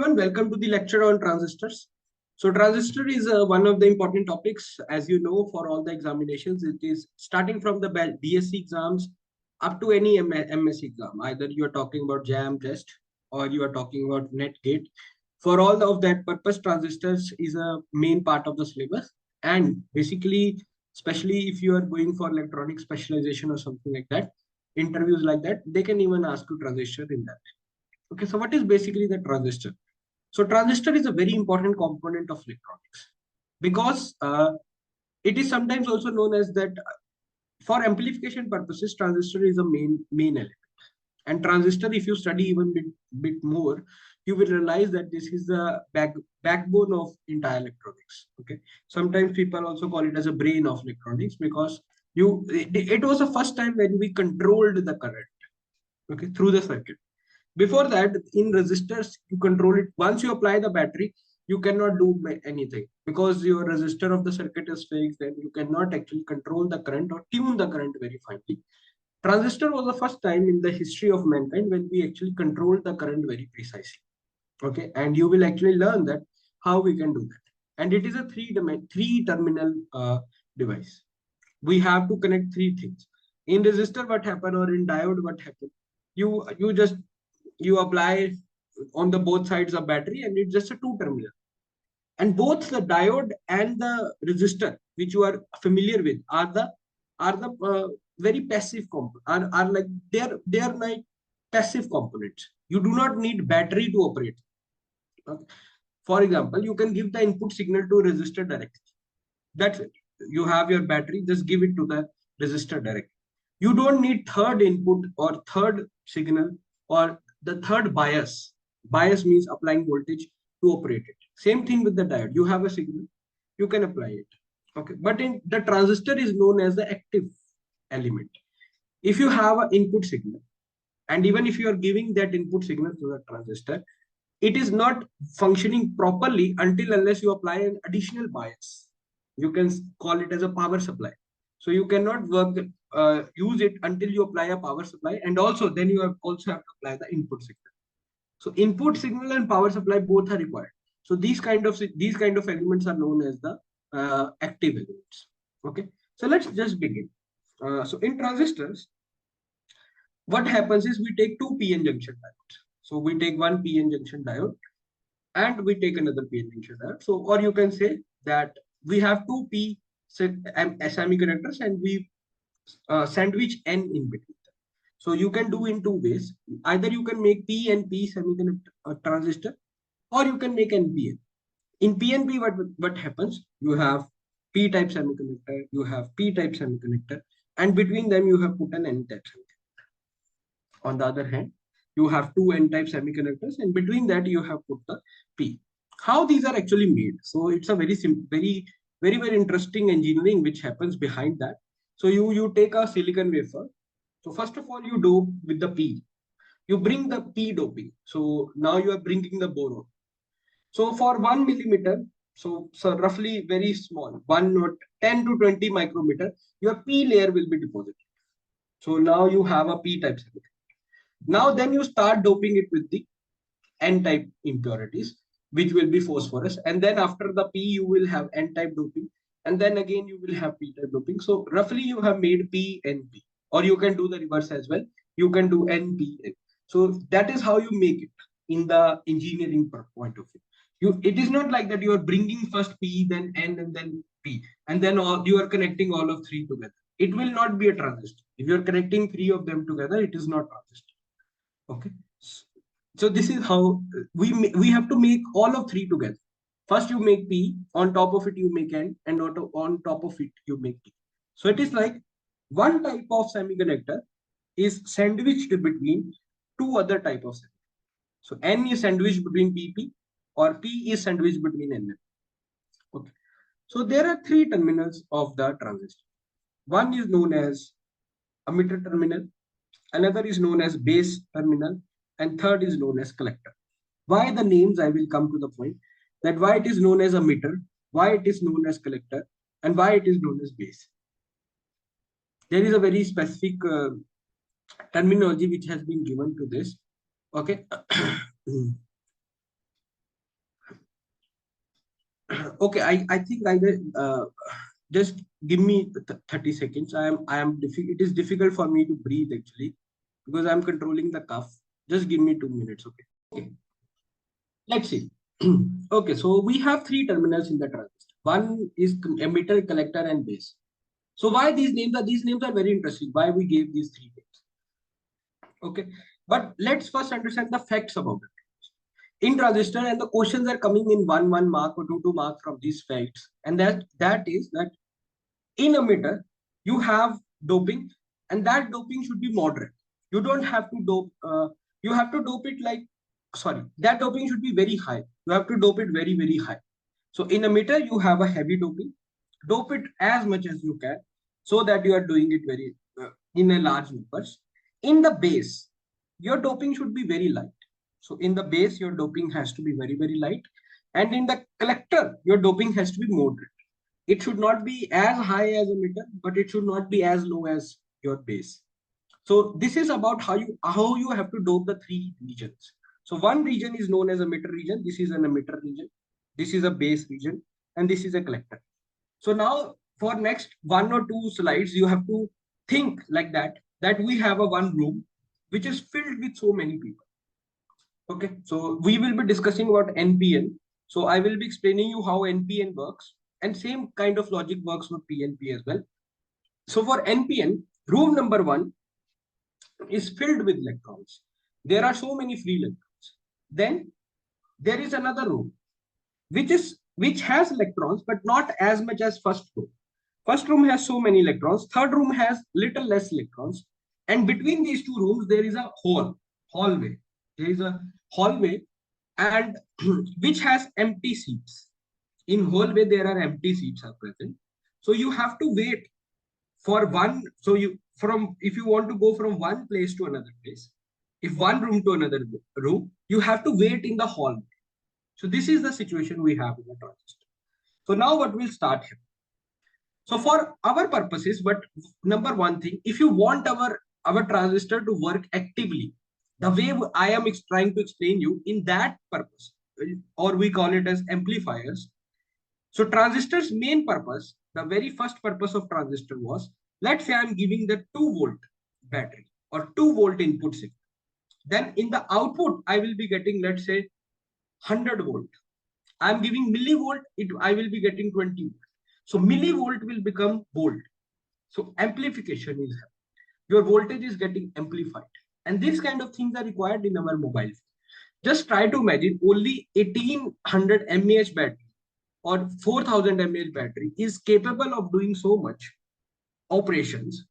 everyone, welcome to the lecture on transistors. So transistor is one of the important topics, as you know, for all the examinations. It is starting from the BSc exams up to any MSc exam. Either you are talking about JAM test or you are talking about NET gate. For all of that purpose, transistors is a main part of the syllabus. And basically, especially if you are going for electronic specialization or something like that, interviews like that, they can even ask you transistor in that. Okay, so what is basically the transistor? So transistor is a very important component of electronics because it is sometimes also known as that for amplification purposes, transistor is a main element. And transistor, if you study even bit more, you will realize that this is the backbone of entire electronics. Okay, sometimes people also call it as a brain of electronics because it was the first time when we controlled the current, okay, through the circuit. Before that, in resistors, you control it. Once you apply the battery, you cannot do anything because your resistor of the circuit is fixed and you cannot actually control the current or tune the current very finely. Transistor was the first time in the history of mankind when we actually controlled the current very precisely. Okay, and you will actually learn that how we can do that. And it is a three terminal device. We have to connect three things. In resistor, what happened, or in diode, what happened? You apply on the both sides of battery and it's just a two terminal, and both the diode and the resistor which you are familiar with are the very passive are like they are like passive components. You do not need battery to operate. Okay. For example, you can give the input signal to resistor directly. That's it. You have your battery, just give it to the resistor directly. You don't need third input or third signal or the third bias. Bias means applying voltage to operate it. Same thing with the diode. You have a signal, you can apply it. Okay, but in the transistor is known as the active element. If you have an input signal, and even if you are giving that input signal to the transistor, it is not functioning properly until unless you apply an additional bias. You can call it as a power supply. So you cannot use it until you apply a power supply, and also then you also have to apply the input signal. So input signal and power supply both are required. So these kind of elements are known as the active elements. Okay, so let's just begin. So in transistors, what happens is we take two PN junction diodes. So we take one PN junction diode and we take another PN junction diode. So, or you can say that we have two P semiconductors and we sandwich N in between them. So you can do in two ways. Either you can make P and P semiconductor transistor, or you can make NPN. In PNP, what happens? You have P type semiconductor, you have P type semiconductor, and between them you have put an N type semiconductor. On the other hand, you have two N type semiconductors, and between that you have put the P. How these are actually made? So it's a very interesting engineering which happens behind that. So you take a silicon wafer. So first of all, you dope with the P. You bring the P doping. So now you are bringing the boron. So for 1 millimeter, so roughly very small, 10 to 20 micrometer, your P layer will be deposited. So now you have a P type semiconductor. Now then you start doping it with the N type impurities, which will be phosphorus. And then after the P, you will have N type doping. And then again, you will have P type doping. So roughly you have made P, N, P. Or you can do the reverse as well. You can do N, P, N. So that is how you make it in the engineering point of view. It is not like that you are bringing first P, then N, and then P. And then you are connecting all of three together. It will not be a transistor. If you are connecting three of them together, it is not transistor. Okay. So this is how we have to make all of three together. First you make P, on top of it you make N, and on top of it you make P. So it is like one type of semiconductor is sandwiched between two other type of semiconductor. So N is sandwiched between PP, or P is sandwiched between NM. Okay. So there are three terminals of the transistor. One is known as emitter terminal, another is known as base terminal, and third is known as collector. Why the names? I will come to the point that why it is known as emitter, why it is known as collector, and why it is known as base. There is a very specific terminology which has been given to this. Okay. Okay, I think I will just give me 30 seconds. It is difficult for me to breathe actually because I'm controlling the cough. Just give me 2 minutes, okay? Okay, let's see. Okay, so we have three terminals in the transistor. One is emitter, collector, and base. So why these names are very interesting. Why we gave these three names? Okay, but let's first understand the facts about it. In transistor, and the questions are coming in 1 mark or 2 mark from these facts, and that is that in emitter you have doping, and that doping should be moderate. You don't have to dope. You have to dope it like, sorry, that doping should be very high. You have to dope it very high. So in emitter you have a heavy doping. Dope it as much as you can, so that you are doing it very in a large numbers. In the base, your doping should be very light. So in the base, your doping has to be very light, and in the collector, your doping has to be moderate. It should not be as high as emitter, but it should not be as low as your base. So this is about how you have to dope the three regions. So one region is known as emitter region. This is an emitter region. This is a base region, and this is a collector. So now for next 1 or 2 slides, you have to think like that we have a one room which is filled with so many people. Okay, so we will be discussing about NPN. So I will be explaining you how NPN works, and same kind of logic works for PNP as well. So for NPN, room number one is filled with electrons. There are so many free electrons. Then there is another room which has electrons, but not as much as first room. First room has so many electrons. Third room has little less electrons. And between these two rooms, there is a hallway. There is a hallway, and which has empty seats. In hallway, there are empty seats are present. So you have to wait for one. So if you want to go from one place to another place, if one room to another room, you have to wait in the hallway. So this is the situation we have in the transistor. So now what will start here? So for our purposes, but number one thing, if you want our transistor to work actively, the way I am trying to explain you in that purpose, or we call it as amplifiers. So transistor's main purpose, the very first purpose of transistor was, let's say I'm giving the 2 volt battery or 2 volt input signal. Then in the output, I will be getting, let's say, 100 volt. I'm giving millivolt, I will be getting 20 volt. So millivolt will become volt. So amplification is happening. Your voltage is getting amplified. And these kind of things are required in our mobile phone. Just try to imagine only 1800 mAh battery or 4000 mAh battery is capable of doing so much operations,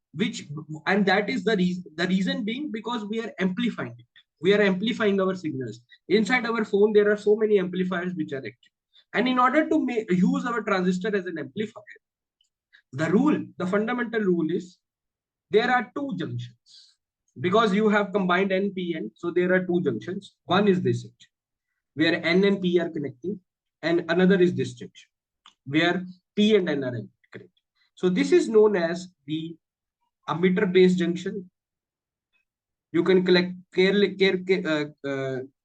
and that is the reason being because we are amplifying it. We are amplifying our signals. Inside our phone, there are so many amplifiers which are active. And in order to use our transistor as an amplifier, the fundamental rule is there are two junctions. Because you have combined N, P, N, so there are two junctions. One is this junction, where N and P are connecting, and another is this junction, where P and N are connecting. So this is known as the emitter-base junction. You can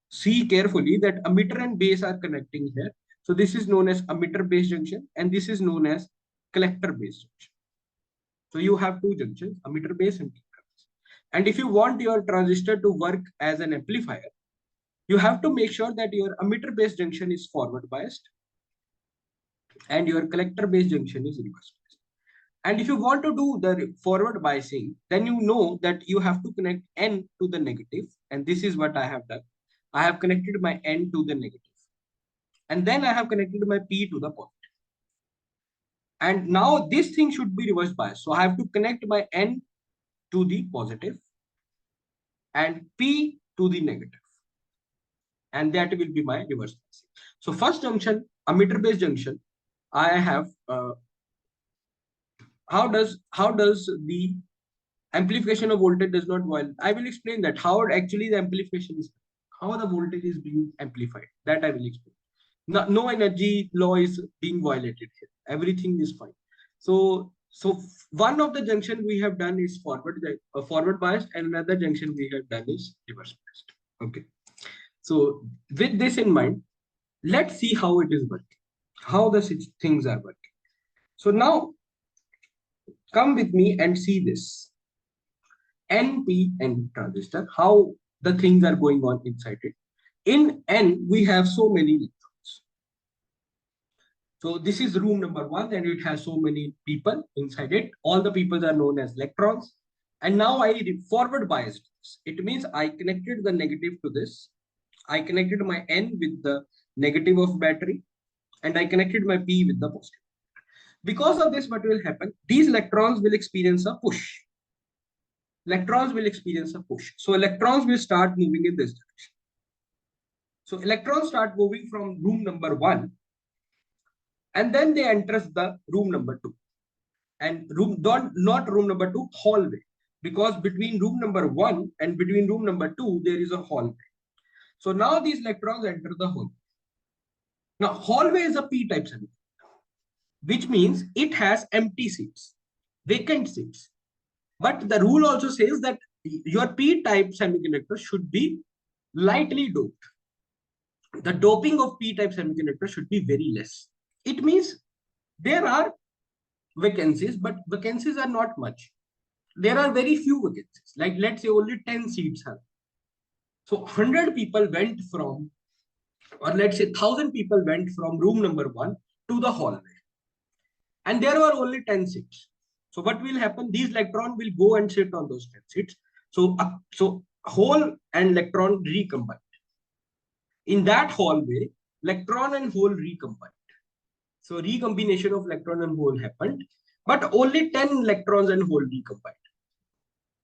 see carefully that emitter and base are connecting here. So this is known as emitter-base junction, and this is known as collector-base junction. So you have two junctions, emitter base and collector base. And if you want your transistor to work as an amplifier, you have to make sure that your emitter base junction is forward biased and your collector base junction is reverse biased. And if you want to do the forward biasing, then you know that you have to connect N to the negative. And this is what I have done. I have connected my N to the negative. And then I have connected my P to the positive. And now this thing should be reverse biased. So I have to connect my N to the positive and P to the negative. And that will be my reverse biasing. So first junction, emitter base junction, I have how does the amplification of voltage does not violate? I will explain that how actually the amplification is, how the voltage is being amplified. That I will explain. No energy law is being violated here. Everything is fine. So one of the junction we have done is forward biased, and another junction we have done is reverse biased. Okay. So with this in mind, let's see how it is working. how the things are working. So now come with me and see this NPN transistor, how the things are going on inside it. In N, we have so many electrons. So this is room number 1 and it has so many people inside it. All the people are known as electrons. And now I forward biased this. It means I connected the negative to this. I connected my N with the negative of battery and I connected my P with the positive. Because of this, what will happen? These electrons will experience a push. Electrons will experience a push. So electrons will start moving in this direction. So electrons start moving from room number 1 and then they enters the room number 2. And not room number 2, hallway. Because between room number 1 and between room number 2, there is a hallway. So now these electrons enter the hallway. Now hallway is a p-type semiconductor, which means it has empty seats, vacant seats. But the rule also says that your p-type semiconductor should be lightly doped. The doping of p-type semiconductor should be very less. It means there are vacancies, but vacancies are not much. There are very few vacancies. Like let's say only 10 seats have. So 100 people went from, or let's say 1,000 people went from room number 1 to the hallway. And there were only 10 seats. So what will happen? These electrons will go and sit on those 10 seats. So hole and electron recombine. In that hallway, electron and hole recombined. So recombination of electron and hole happened, but only 10 electrons and hole recombined.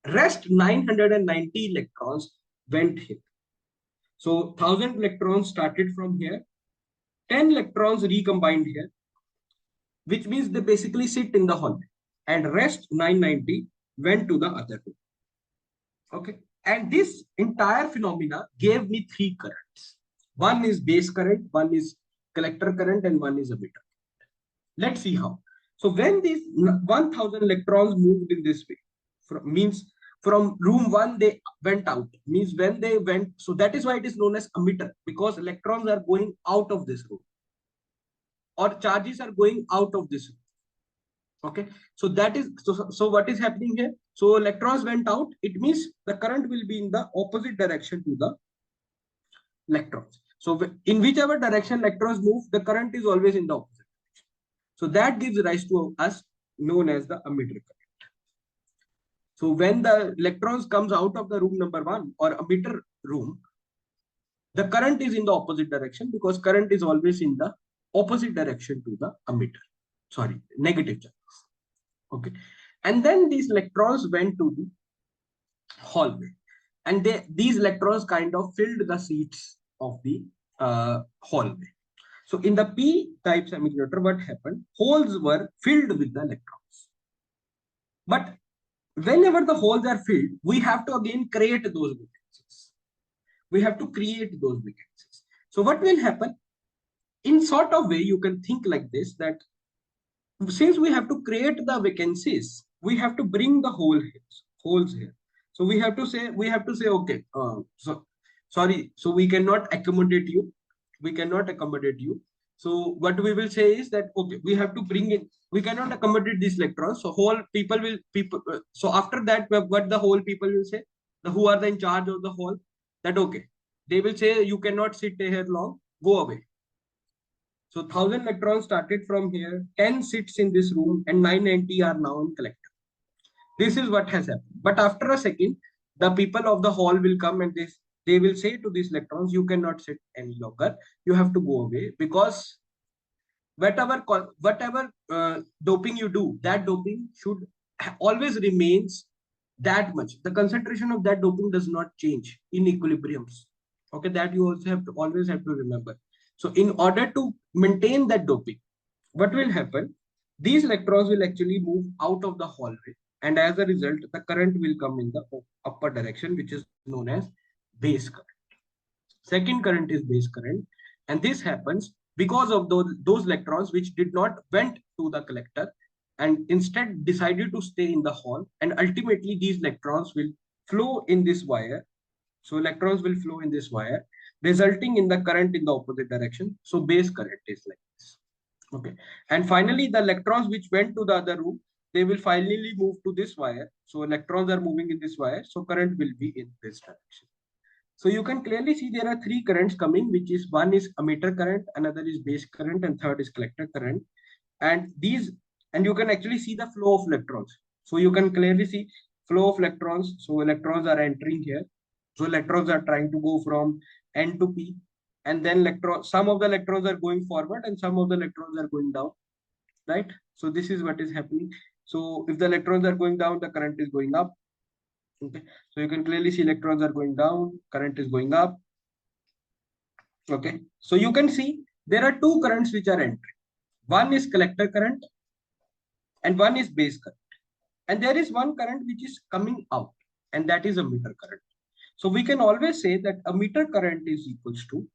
Rest 990 electrons went here. So 1,000 electrons started from here, 10 electrons recombined here, which means they basically sit in the hallway, and rest 990 went to the other room. Okay, and this entire phenomena gave me 3 currents. One is base current, one is collector current, and one is emitter. Let's see how. So when these 1,000 electrons moved in this way, means from room 1 they went out, means when they went, so that is why it is known as emitter, because electrons are going out of this room or charges are going out of this room. Okay, so that is so what is happening here? So electrons went out, it means the current will be in the opposite direction to the electrons. So in whichever direction electrons move, the current is always in the opposite direction. So that gives rise to us known as the emitter current. So when the electrons comes out of the room number 1 or emitter room, the current is in the opposite direction because current is always in the opposite direction to the emitter. Sorry, negative charge. Okay, and then these electrons went to the hallway, and these electrons kind of filled the seats of the hallway. So in the p-type semiconductor, what happened? Holes were filled with the electrons. But whenever the holes are filled, we have to again create those vacancies. We have to create those vacancies. So what will happen? In sort of way, you can think like this, that since we have to create the vacancies, we have to bring the holes here. So we have to say, okay, sorry, so we cannot accommodate you. We cannot accommodate you. So what we will say is that, okay, we have to bring in, we cannot accommodate these electrons. So so after that, what the whole people will say, who are in charge of the hall, that, okay, they will say, you cannot sit here long, go away. So 1,000 electrons started from here, 10 sits in this room, and 990 are now in collector. This is what has happened. But after a second, the people of the hall will come and they will say to these electrons, you cannot sit any longer. You have to go away, because whatever doping you do, that doping should always remains that much. The concentration of that doping does not change in equilibriums. Okay, that you also always have to remember. So in order to maintain that doping, what will happen? These electrons will actually move out of the hallway, and as a result, the current will come in the upper direction, which is known as base current. Second current is base current, and this happens because of those electrons which did not went to the collector and instead decided to stay in the hall, and ultimately these electrons will flow in this wire. So electrons will flow in this wire, resulting in the current in the opposite direction. So base current is like this. Okay. And finally, the electrons which went to the other room, they will finally move to this wire. So electrons are moving in this wire. So current will be in this direction. So you can clearly see there are three currents coming, which is one is emitter current, another is base current, and third is collector current. And these, and you can actually see the flow of electrons. So you can clearly see flow of electrons. So electrons are entering here. So electrons are trying to go from N to P. And then some of the electrons are going forward and some of the electrons are going down, right? So this is what is happening. So if the electrons are going down, the current is going up. Okay. So you can clearly see electrons are going down, current is going up. Okay. So you can see there are two currents which are entering. One is collector current and one is base current. And there is one current which is coming out, and that is emitter current. So we can always say that emitter current is equals to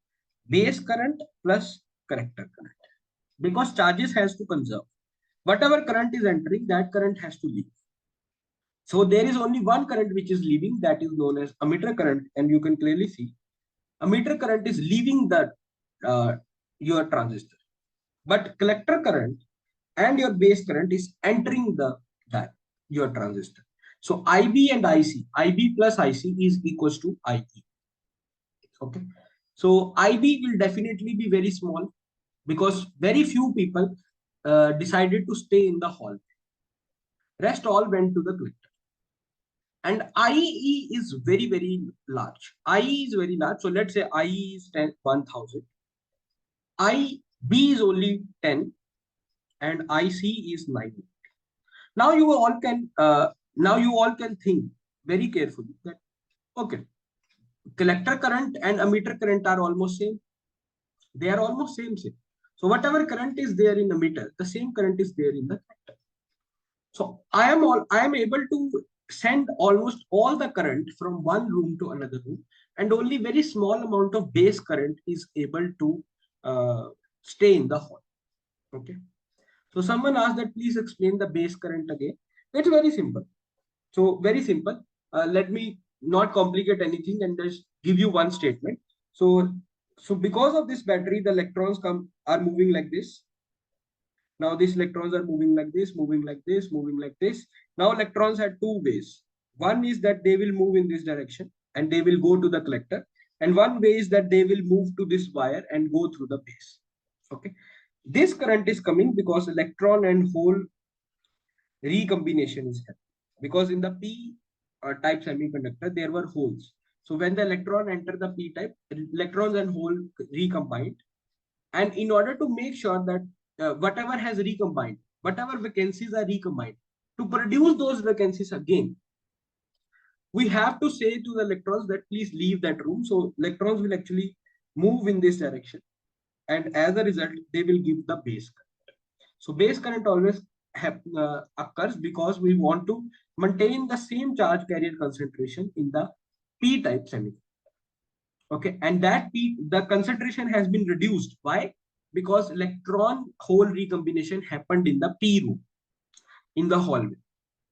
base current plus collector current, because charges has to conserve. Whatever current is entering, that current has to leave. So there is only one current which is leaving, that is known as emitter current, and you can clearly see emitter current is leaving the your transistor, but collector current and your base current is entering that your transistor. So IB and IC, IB plus IC is equals to IE. Okay. So IB will definitely be very small because very few people decided to stay in the hall. Rest all went to the collector. And IE is very, very large. IE is very large. So let's say IE is 1,000. IB is only 10 and IC is 9. Now you all can think very carefully that, okay, collector current and emitter current are almost same. They are almost same. So whatever current is there in emitter, the same current is there in the collector. So I am able to send almost all the current from one room to another room, and only very small amount of base current is able to stay in the hall. Okay. So someone asked that please explain the base current again. It's very simple. So very simple. Let me not complicate anything and just give you one statement. So because of this battery, the electrons are moving like this. Now these electrons are moving like this, moving like this, moving like this. Now electrons have two ways. One is that they will move in this direction and they will go to the collector. And one way is that they will move to this wire and go through the base. Okay. This current is coming because electron and hole recombination is happening. Because in the P type semiconductor, there were holes. So when the electron enter the P type, electrons and hole recombined. And in order to make sure that whatever has recombined, whatever vacancies are recombined, to produce those vacancies again, we have to say to the electrons that please leave that room. So electrons will actually move in this direction. And as a result, they will give the base current. So base current always occurs because we want to maintain the same charge carrier concentration in the P-type semiconductor. Okay, and the concentration has been reduced. Why? Because electron hole recombination happened in the P room, in the hallway.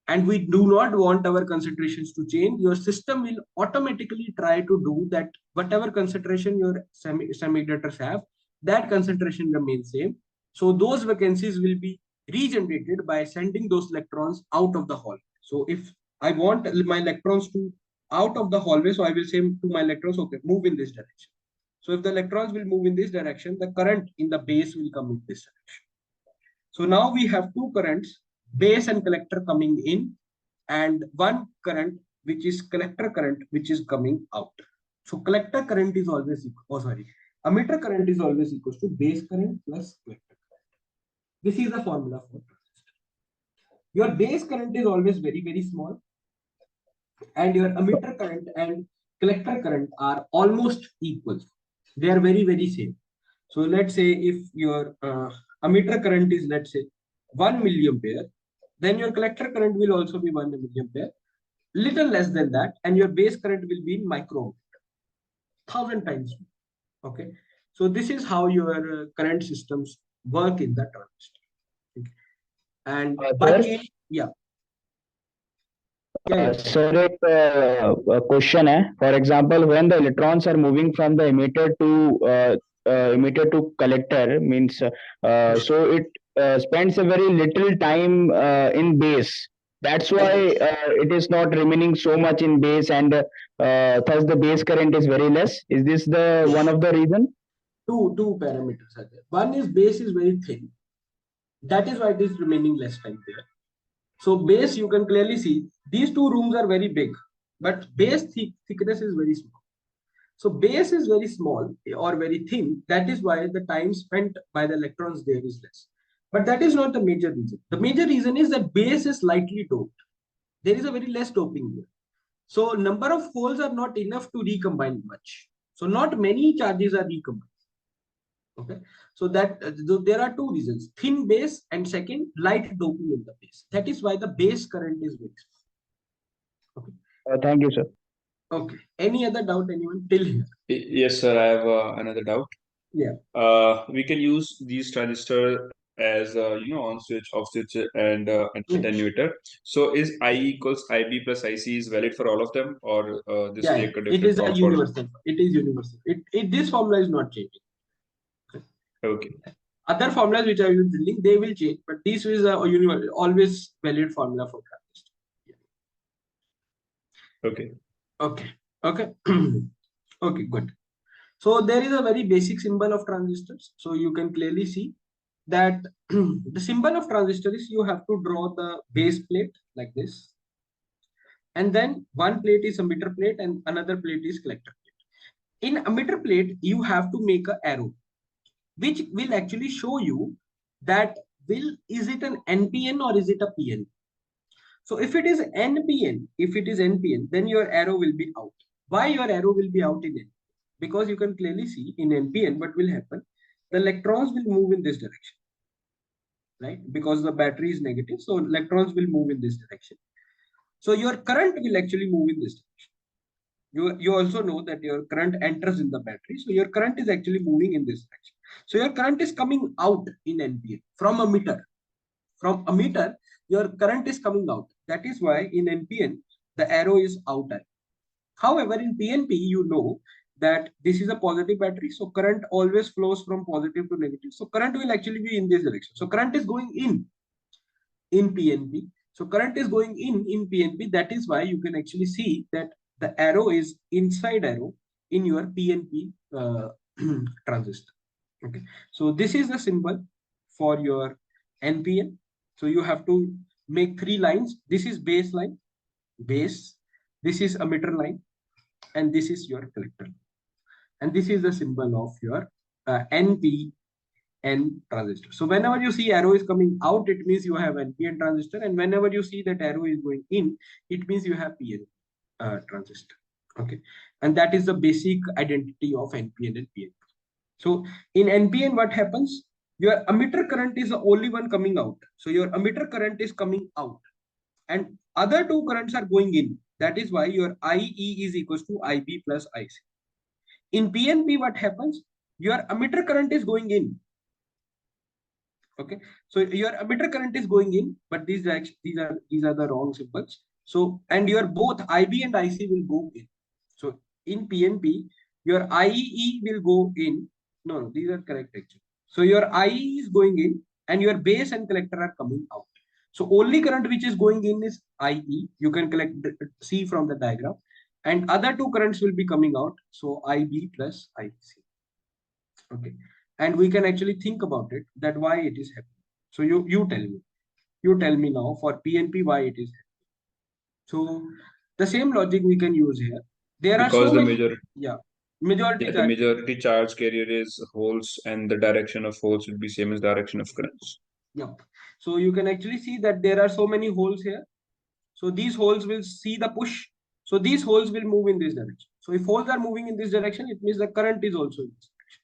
And we do not want our concentrations to change. Your system will automatically try to do that. Whatever concentration your semiconductors have, that concentration remains same. So those vacancies will be regenerated by sending those electrons out of the hall. So if I want my electrons to out of the hallway, so I will say to my electrons, okay, move in this direction. So if the electrons will move in this direction, the current in the base will come in this direction. So now we have two currents, base and collector coming in, and one current which is collector current which is coming out. So collector current is always emitter current is always equals to base current plus collector current. This is the formula for transistor. Your base current is always very, very small, and your emitter current and collector current are almost equal. They are very, very same. So let's say if your emitter current is, let's say, 1 milliampere, then your collector current will also be 1 milliampere, little less than that, and your base current will be in micro, 1,000 times. Okay. So this is how your current systems work in the transistor. Okay. And by change, yeah. Sir, a question है. For example, when the electrons are moving from the emitter to emitter to collector means so it spends a very little time in base. That's why Yes. it is not remaining so much in base, and thus the base current is very less. Is this the one of the reason? Two parameters are there. One is base is very thin. That is why it is remaining less time there. So base, you can clearly see these two rooms are very big, but base thickness is very small. So base is very small or very thin. That is why the time spent by the electrons there is less. But that is not the major reason. The major reason is that base is lightly doped. There is a very less doping here. So number of holes are not enough to recombine much. So not many charges are recombined. Okay. So that there are two reasons: thin base, and second, light doping in the base. That is why the base current is very small. Okay. Thank you, sir. Okay. Any other doubt, anyone till here? Yes, sir. I have another doubt. Yeah. We can use these transistor as on switch, off switch, and attenuator. So is I equals IB plus IC is valid for all of them, or this Yeah, take a it different is a form for? universal. It is universal. This formula is not changing. Okay. Other formulas which I will building, they will change, but this is a universal, always valid formula for transistor. Okay. Okay. Okay. Okay, good. So there is a very basic symbol of transistors. So you can clearly see that the symbol of transistor is you have to draw the base plate like this. And then one plate is emitter plate and another plate is collector plate. In emitter plate, you have to make an arrow, which will actually show you that is it an NPN or is it a PN? So if it is NPN, then your arrow will be out. Why your arrow will be out in NPN? Because you can clearly see in NPN what will happen. The electrons will move in this direction, right? Because the battery is negative, so electrons will move in this direction. So your current will actually move in this direction. You also know that your current enters in the battery, so your current is actually moving in this direction. So your current is coming out in NPN from emitter. From emitter, your current is coming out. That is why in NPN, the arrow is out. However, in PNP, you know that this is a positive battery. So current always flows from positive to negative. So current will actually be in this direction. So current is going in PNP. So current is going in PNP. That is why you can actually see that the arrow is inside arrow in your PNP transistor. Okay. So this is the symbol for your NPN. So you have to make three lines. This is base line, base. This is emitter line, and this is your collector. And this is the symbol of your NPN transistor. So whenever you see arrow is coming out, it means you have NPN transistor. And whenever you see that arrow is going in, it means you have PN transistor. Okay. And that is the basic identity of NPN and PNP. So in NPN, what happens? Your emitter current is the only one coming out. So your emitter current is coming out. And other two currents are going in. That is why your IE is equals to IB plus IC. In PNP, what happens? Your emitter current is going in. Okay, so your emitter current is going in, but these are the wrong symbols. So and your both IB and IC will go in. So in PNP, your IE will go in. No, these are correct actually. So your IE is going in, and your base and collector are coming out. So only current which is going in is IE. You can see from the diagram, and other two currents will be coming out. So IB plus IC. Okay, and we can actually think about it that why it is happening. So you tell me now for PNP why it is happening. So the same logic we can use here. There are Because so the many, majority the charge. majority charge carrier is holes, and the direction of holes will be same as direction of currents. Yeah. So you can actually see that there are so many holes here. So these holes will see the push. So these holes will move in this direction. So if holes are moving in this direction, it means the current is also in this direction.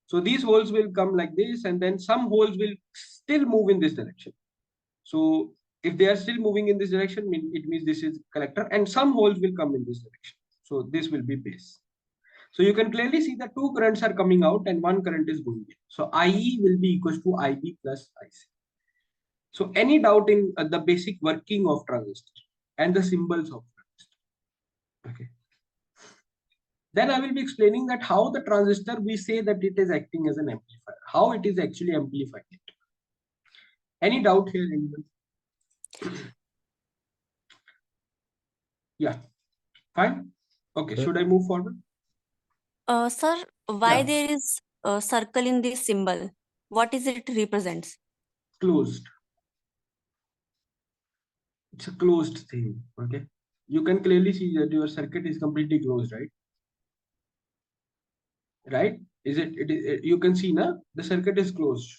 So these holes will come like this, and then some holes will still move in this direction. So if they are still moving in this direction, it means this is collector, and some holes will come in this direction. So this will be base. So you can clearly see that two currents are coming out and one current is going in. So IE will be equals to IB plus IC. So any doubt in the basic working of transistor and the symbols of transistor? Okay. Then I will be explaining that how the transistor, we say that it is acting as an amplifier, how it is actually amplifying it. Any doubt here, anyone? Yeah, fine. Okay, should I move forward? Sir, why Yeah. there is a circle in this symbol? What is it represents? Closed. It's a closed thing. Okay. You can clearly see that your circuit is completely closed, right? Right? Is it? You can see now the circuit is closed.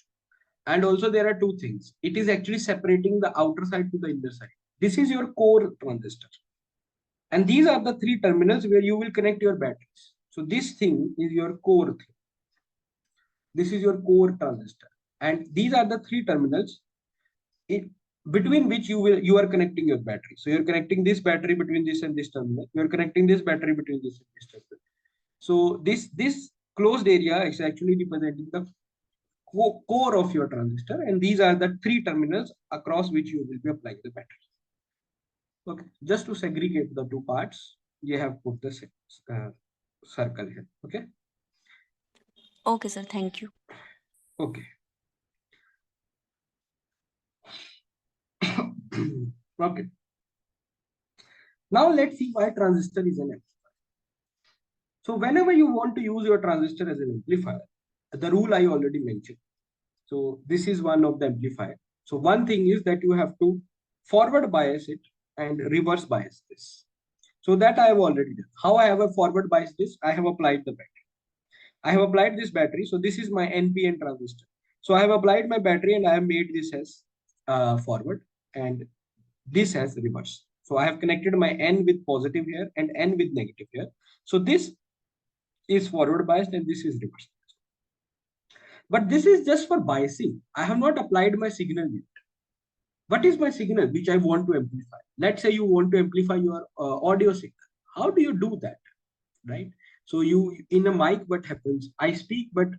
And also there are two things. It is actually separating the outer side to the inner side. This is your core transistor. And these are the three terminals where you will connect your batteries. So this thing is your core thing. This is your core transistor. And these are the three terminals between which you are connecting your battery. So you're connecting this battery between this and this terminal. You're connecting this battery between this and this terminal. So this closed area is actually representing the core of your transistor, and these are the three terminals across which you will be applying the battery. Okay, just to segregate the two parts, you have put the circle here. Okay. Okay, sir. Thank you. Okay. Okay. Now let's see why transistor is an amplifier. So whenever you want to use your transistor as an amplifier, the rule I already mentioned. So this is one of the amplifier. So one thing is that you have to forward bias it and reverse bias this. So that I have already done. How I have a forward bias this? I have applied the battery. I have applied this battery. So this is my NPN transistor. So I have applied my battery and I have made this as forward and this as reverse. So I have connected my N with positive here and N with negative here. So this is forward biased and this is reverse. But this is just for biasing. I have not applied my signal yet. What is my signal which I want to amplify? Let's say you want to amplify your audio signal. How do you do that? Right? So you in a mic, what happens? I speak, but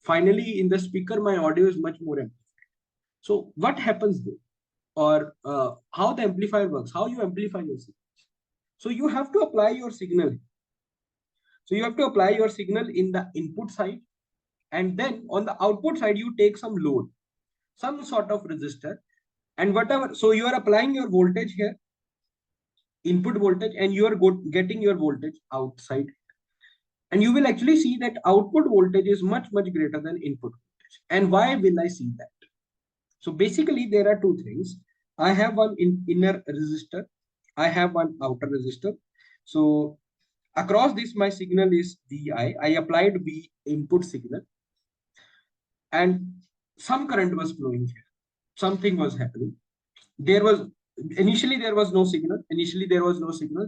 finally in the speaker, my audio is much more amplified. So what happens there? Or how the amplifier works? How you amplify your signal? So you have to apply your signal. So you have to apply your signal in the input side, and then on the output side, you take some load, some sort of resistor, and whatever. So you are applying your voltage here, input voltage, and you are getting your voltage outside. And you will actually see that output voltage is much, much greater than input voltage. And why will I see that? So basically, there are two things. I have one inner resistor. I have one outer resistor. So across this, my signal is Vi. I applied V input signal. And some current was flowing here. Something was happening. Initially there was no signal.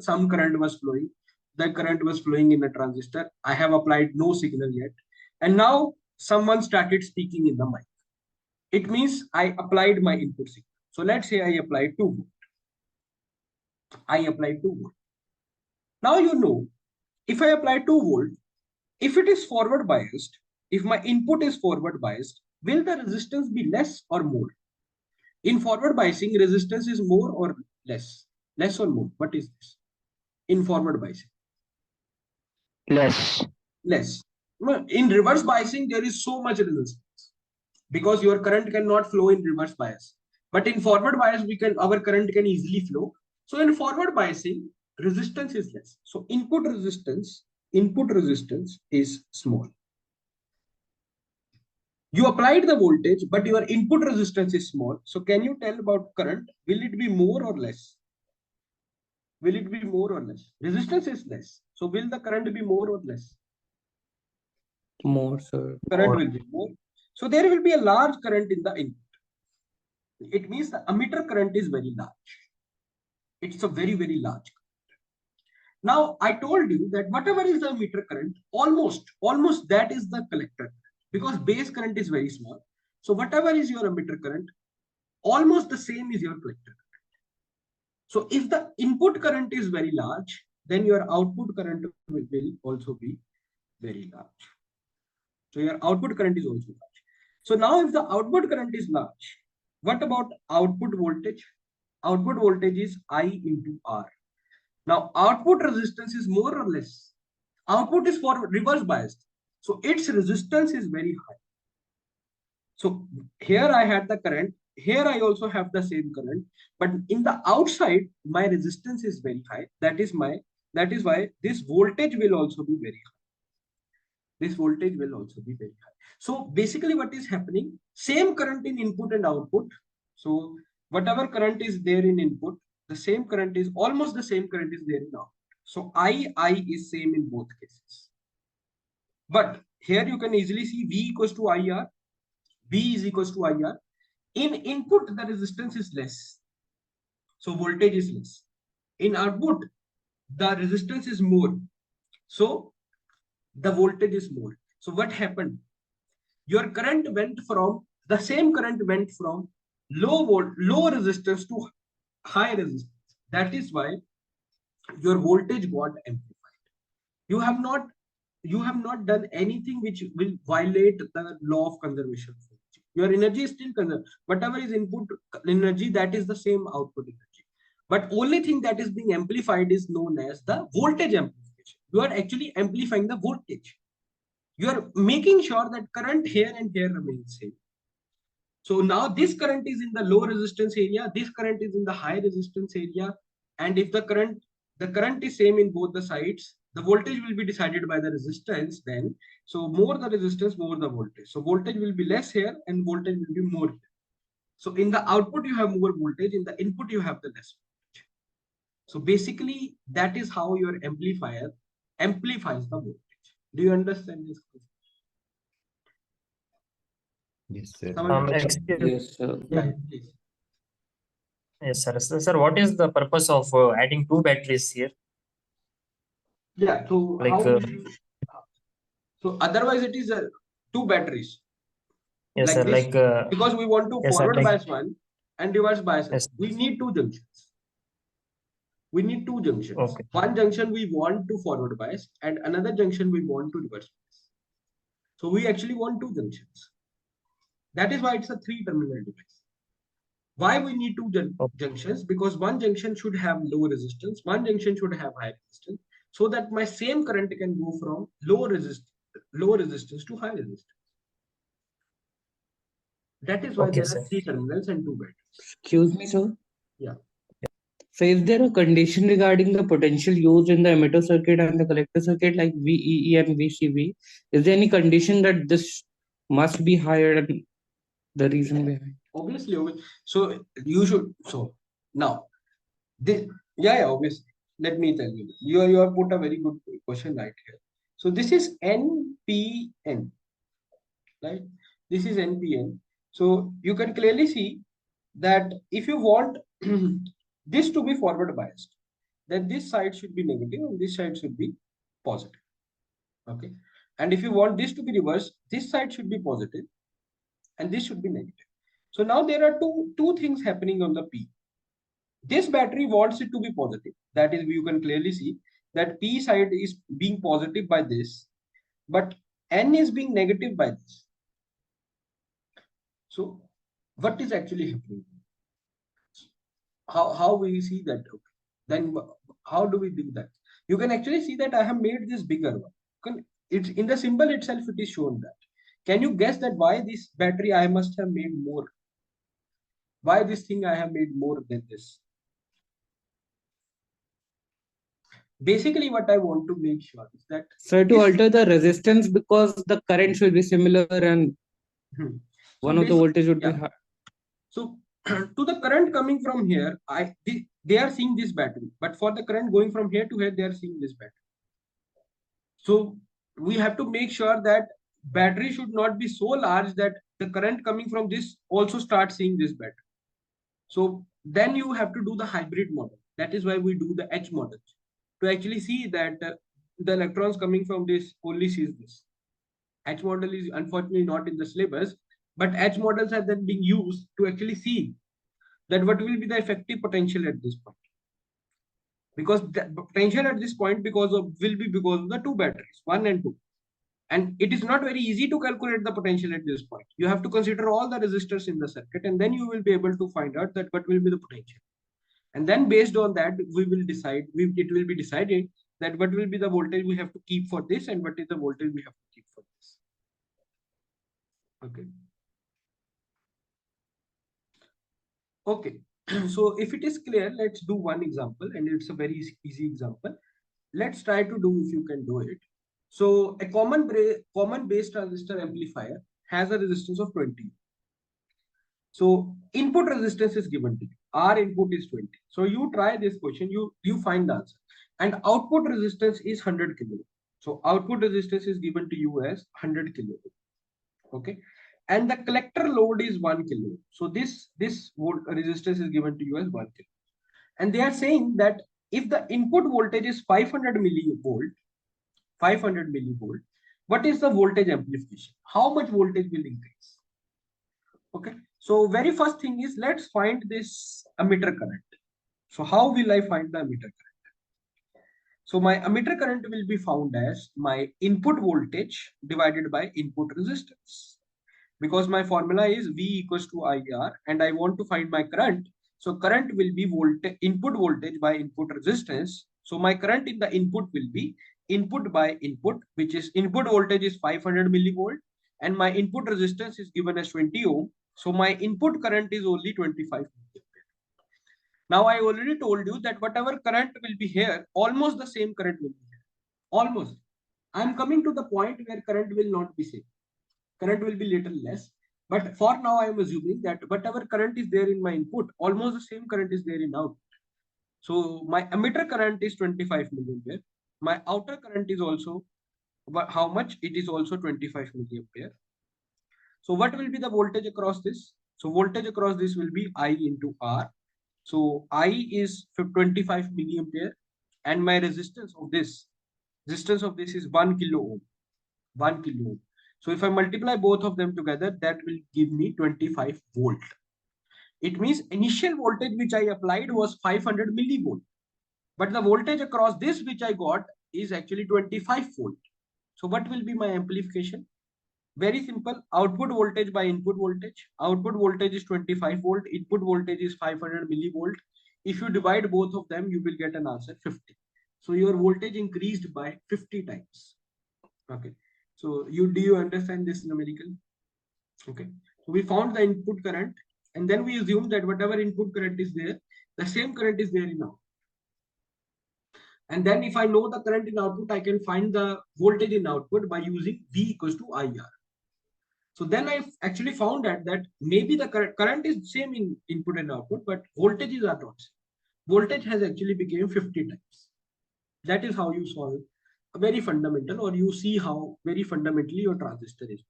Some current was flowing. The current was flowing in the transistor. I have applied no signal yet. And now someone started speaking in the mic. It means I applied my input signal. So let's say I applied 2 volt. Now you know, if I apply 2 volt, if it is forward biased, if my input is forward biased, will the resistance be less or more? In forward biasing, resistance is more or less? Less or more? What is this? In forward biasing? Less. Less. In reverse biasing, there is so much resistance because your current cannot flow in reverse bias. But in forward bias, our current can easily flow. So in forward biasing, resistance is less. So input resistance is small. You applied the voltage, but your input resistance is small. So can you tell about current? Will it be more or less? Will it be more or less? Resistance is less. So will the current be more or less? More, sir. Current will be more. So there will be a large current in the input. It means the emitter current is very large. It's a very, very large current. Now, I told you that whatever is the emitter current, almost that is the collector, because base current is very small. So whatever is your emitter current, almost the same is your collector current. So if the input current is very large, then your output current will also be very large. So your output current is also large. So now if the output current is large, what about output voltage? Output voltage is I into R. Now output resistance is more or less? Output is for reverse biased. So its resistance is very high. So here I had the current, here I also have the same current, but in the outside, my resistance is very high. That is why this voltage will also be very high. This voltage will also be very high. So basically what is happening, same current in input and output. So whatever current is there in input, the same current is almost the same current is there in output. So I is same in both cases. But here you can easily see V equals to IR, V is equals to IR. In input, the resistance is less. So voltage is less. In output, the resistance is more. So the voltage is more. So what happened? Your current went from, the same current went from low resistance to high resistance. That is why your voltage got amplified. You have not done anything which will violate the law of conservation of energy. Your energy is still conserved. Whatever is input energy, that is the same output energy. But only thing that is being amplified is known as the voltage amplification. You are actually amplifying the voltage. You are making sure that current here and here remains same. So now this current is in the low resistance area, this current is in the high resistance area, and if the current is same in both the sides, the voltage will be decided by the resistance then. So more the resistance, more the voltage. So voltage will be less here and voltage will be more here. So in the output you have more voltage, in the input you have the less voltage. So basically that is how your amplifier amplifies the voltage. Do you understand this? Yes, sir. Yes, sir. Yeah, please. Yes, sir. So, sir, what is the purpose of adding two batteries here? Yeah, so Like, how will you, so otherwise it is two batteries. Yes, like sir. this, Like, because we want to yes, sir, forward like, bias one and reverse bias. Yes. We need two junctions. We need two junctions. Okay. One junction we want to forward bias and another junction we want to reverse bias. So we actually want two junctions. That is why it's a three-terminal device. Why we need two junctions? Because one junction should have low resistance, one junction should have high resistance, so that my same current can go from low resistance to high resistance. That is why Okay, there sir. are three terminals and two batteries. Excuse me, sir. Yeah. So is there a condition regarding the potential used in the emitter circuit and the collector circuit like VEE and VCV? Is there any condition that this must be higher than the reason behind? Obviously. So you should. So now, this, obviously. Let me tell you. You have put a very good question right here. So this is NPN, right? This is NPN. So you can clearly see that if you want this to be forward biased, then this side should be negative and this side should be positive. Okay. And if you want this to be reversed, this side should be positive and this should be negative. So now there are two things happening on the P. This battery wants it to be positive. That is, you can clearly see that P side is being positive by this, but N is being negative by this. So what is actually happening? How we see that? Okay. Then how do we do that? You can actually see that I have made this bigger one. It's in the symbol itself, it is shown that. Can you guess that why this battery I must have made more? Why this thing I have made more than this? Basically, what I want to make sure is that. So to alter the resistance because the current should be similar and one of the voltage would be high. So to the current coming from here, they are seeing this battery, but for the current going from here to here, they are seeing this battery. So we have to make sure that battery should not be so large that the current coming from this also starts seeing this battery. So then you have to do the hybrid model. That is why we do the H model, to actually see that the electrons coming from this only sees this. H model is unfortunately not in the syllabus, but H models are then being used to actually see that what will be the effective potential at this point. Because the potential at this point will be because of the two batteries, 1 and 2. And it is not very easy to calculate the potential at this point. You have to consider all the resistors in the circuit, and then you will be able to find out that what will be the potential. And then based on that, we will decide, it will be decided that what will be the voltage we have to keep for this and what is the voltage we have to keep for this. Okay. Okay. So if it is clear, let's do one example, and it's a very easy example. Let's try to do if you can do it. So a common base transistor amplifier has a resistance of 20. So input resistance is given to you. Our input is 20. So you try this question, you find the answer. And output resistance is 100 kilo. So output resistance is given to you as 100 kilo. Okay. And the collector load is 1 kilo. So this resistance is given to you as 1 kilo. And they are saying that if the input voltage is 500 millivolt, what is the voltage amplification? How much voltage will increase? Okay. So very first thing is, let's find this emitter current. So how will I find the emitter current? So my emitter current will be found as my input voltage divided by input resistance. Because my formula is V equals to IR, and I want to find my current. So current will be input voltage by input resistance. So my current in the input will be input by input, which is input voltage is 500 millivolt, and my input resistance is given as 20 ohm. So my input current is only 25 milliampere. Now I already told you that whatever current will be here, almost the same current will be here. Almost. I am coming to the point where current will not be same. Current will be little less. But for now, I am assuming that whatever current is there in my input, almost the same current is there in output. So my emitter current is 25 milliampere. My outer current is also, but how much? It is also 25 milliampere. So what will be the voltage across this? So voltage across this will be I into R. So I is 25 milliampere, and my resistance of this is 1 kilo ohm. 1 kilo ohm. So if I multiply both of them together, that will give me 25 volt. It means initial voltage which I applied was 500 millivolt, but the voltage across this which I got is actually 25 volt. So what will be my amplification? Very simple. Output voltage by input voltage. Output voltage is 25 volt. Input voltage is 500 millivolt. If you divide both of them, you will get an answer 50. So your voltage increased by 50 times. Okay. So do you understand this numerical? Okay. So we found the input current, and then we assume that whatever input current is there, the same current is there in output. And then if I know the current in output, I can find the voltage in output by using V equals to IR. So then I actually found out that maybe the current is same in input and output, but voltages are not same. Voltage has actually become 50 times. That is how you solve a very fundamental, or you see how very fundamentally your transistor is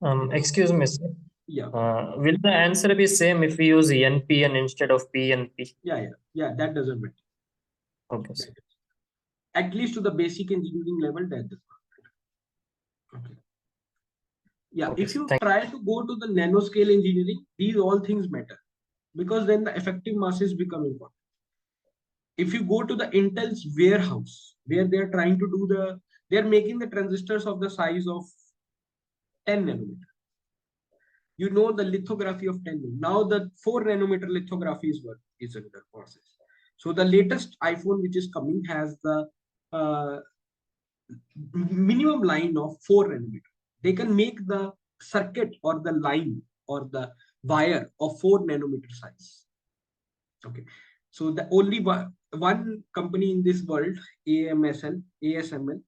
working. Excuse me, sir. Yeah. Will the answer be same if we use NPN instead of PNP? Yeah, that doesn't matter. Okay, sir. At least to the basic engineering level, that does not matter. Okay. Yeah, Okay, if you try to go to the nanoscale engineering, these all things matter, because then the effective masses become important. If you go to the Intel's warehouse, where they're trying to do they're making the transistors of the size of 10 nanometer. You know the lithography of 10 nanometer. Now the 4 nanometer lithography is under process. So the latest iPhone which is coming has the minimum line of 4 nanometer. They can make the circuit or the line or the wire of 4 nanometer size. Okay. So the only one company in this world, ASML,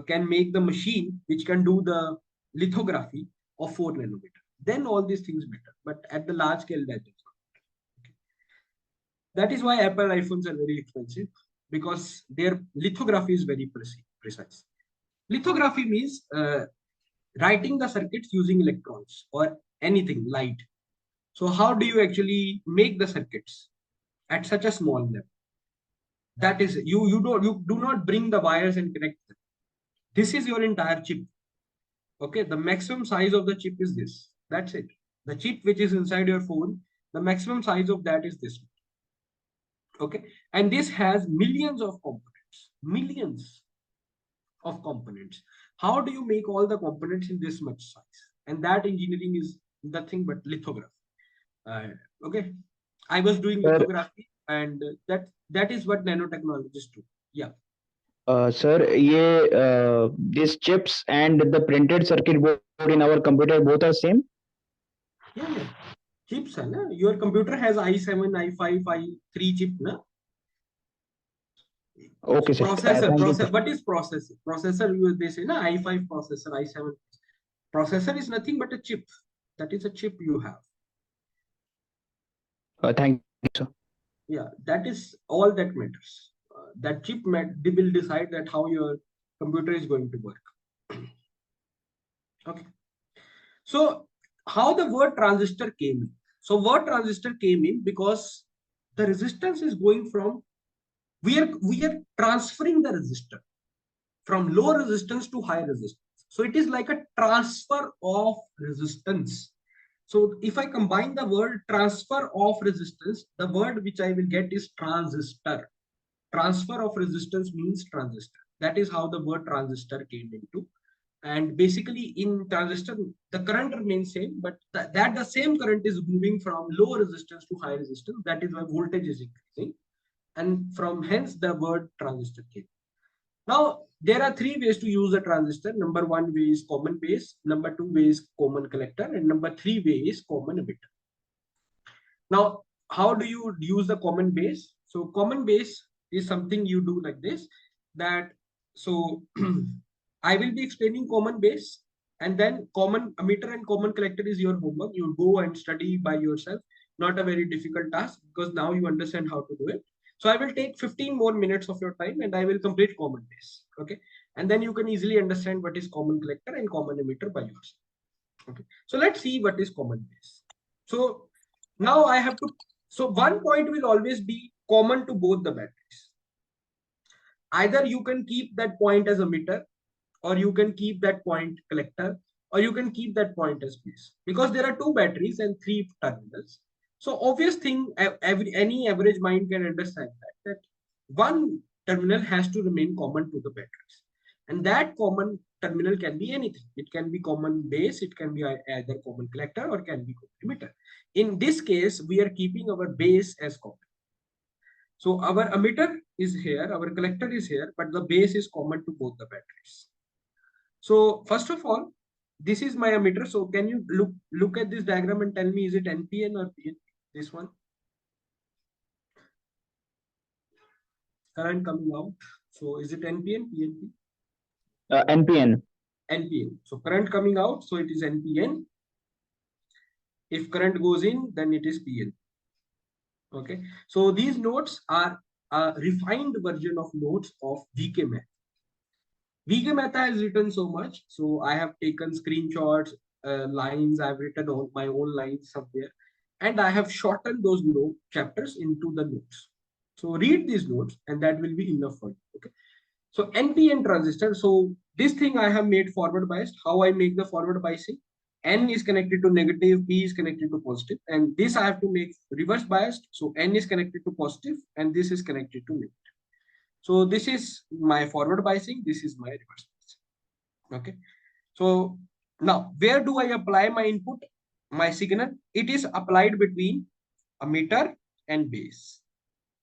can make the machine which can do the lithography of 4 nanometer. Then all these things matter. But at the large scale, that is not. Okay. That is why Apple iPhones are very expensive, because their lithography is very precise. Lithography means writing the circuits using electrons or anything, light. So how do you actually make the circuits at such a small level? That is, you do not bring the wires and connect them. This is your entire chip. Okay, the maximum size of the chip is this. That's it. The chip which is inside your phone, the maximum size of that is this. Okay, and this has millions of components. Millions of components. How do you make all the components in this much size? And that engineering is nothing but lithography. Okay, I was doing Sir, lithography, and that is what nanotechnologists do. Yeah. sir, these chips and the printed circuit board in our computer both are same? Yeah. Chips, hai na? Your computer has i7, i5, i3 chip, na? Okay, sir. Thank you, sir. What is processor? Processor, they say, na, i5 processor, i7. Processor is nothing but a chip. That is a chip you have. Thank you, sir. Yeah, that is all that matters. That chip they will decide that how your computer is going to work. Okay. So how the word transistor came in? So word transistor came in because the resistance is going from, we are transferring the resistor from low resistance to high resistance. So it is like a transfer of resistance. So if I combine the word transfer of resistance, the word which I will get is transistor. Transfer of resistance means transistor. That is how the word transistor came into. And basically in transistor, the current remains same, but that the same current is moving from low resistance to high resistance. That is why voltage is increasing. And from hence the word transistor came. Now, there are three ways to use a transistor. Number one way is common base. Number two way is common collector. And number three way is common emitter. Now, how do you use the common base? So common base is something you do like this, that so I will be explaining common base, and then common emitter and common collector is your homework. You go and study by yourself. Not a very difficult task because now you understand how to do it. So I will take 15 more minutes of your time and I will complete common base. Okay. And then you can easily understand what is common collector and common emitter by yourself. Okay. So let's see what is common base. So now I have to, so one point will always be common to both the batteries. Either you can keep that point as emitter, or you can keep that point collector, or you can keep that point as base, because there are two batteries and three terminals. So obvious thing, any average mind can understand that one terminal has to remain common to the batteries, and that common terminal can be anything. It can be common base, it can be either common collector or can be common emitter. In this case, we are keeping our base as common. So our emitter is here, our collector is here, but the base is common to both the batteries. So first of all, this is my emitter. So can you look at this diagram and tell me, is it NPN or PNP? This one. Current coming out. So is it NPN, PNP? NPN. NPN. So current coming out, so it is NPN. If current goes in, then it is PN. Okay. So these nodes are a refined version of nodes of VK Math. VK Math has written so much. So I have taken screenshots, lines. I've written on my own lines somewhere, and I have shortened those chapters into the notes. So read these notes, and that will be enough for you. Okay. So NPN transistor. So this thing I have made forward biased. How I make the forward biasing? N is connected to negative, P is connected to positive, and this I have to make reverse biased. So N is connected to positive, and this is connected to negative. So this is my forward biasing. This is my reverse biasing. Okay. So now where do I apply my input, my signal? It is applied between emitter and base.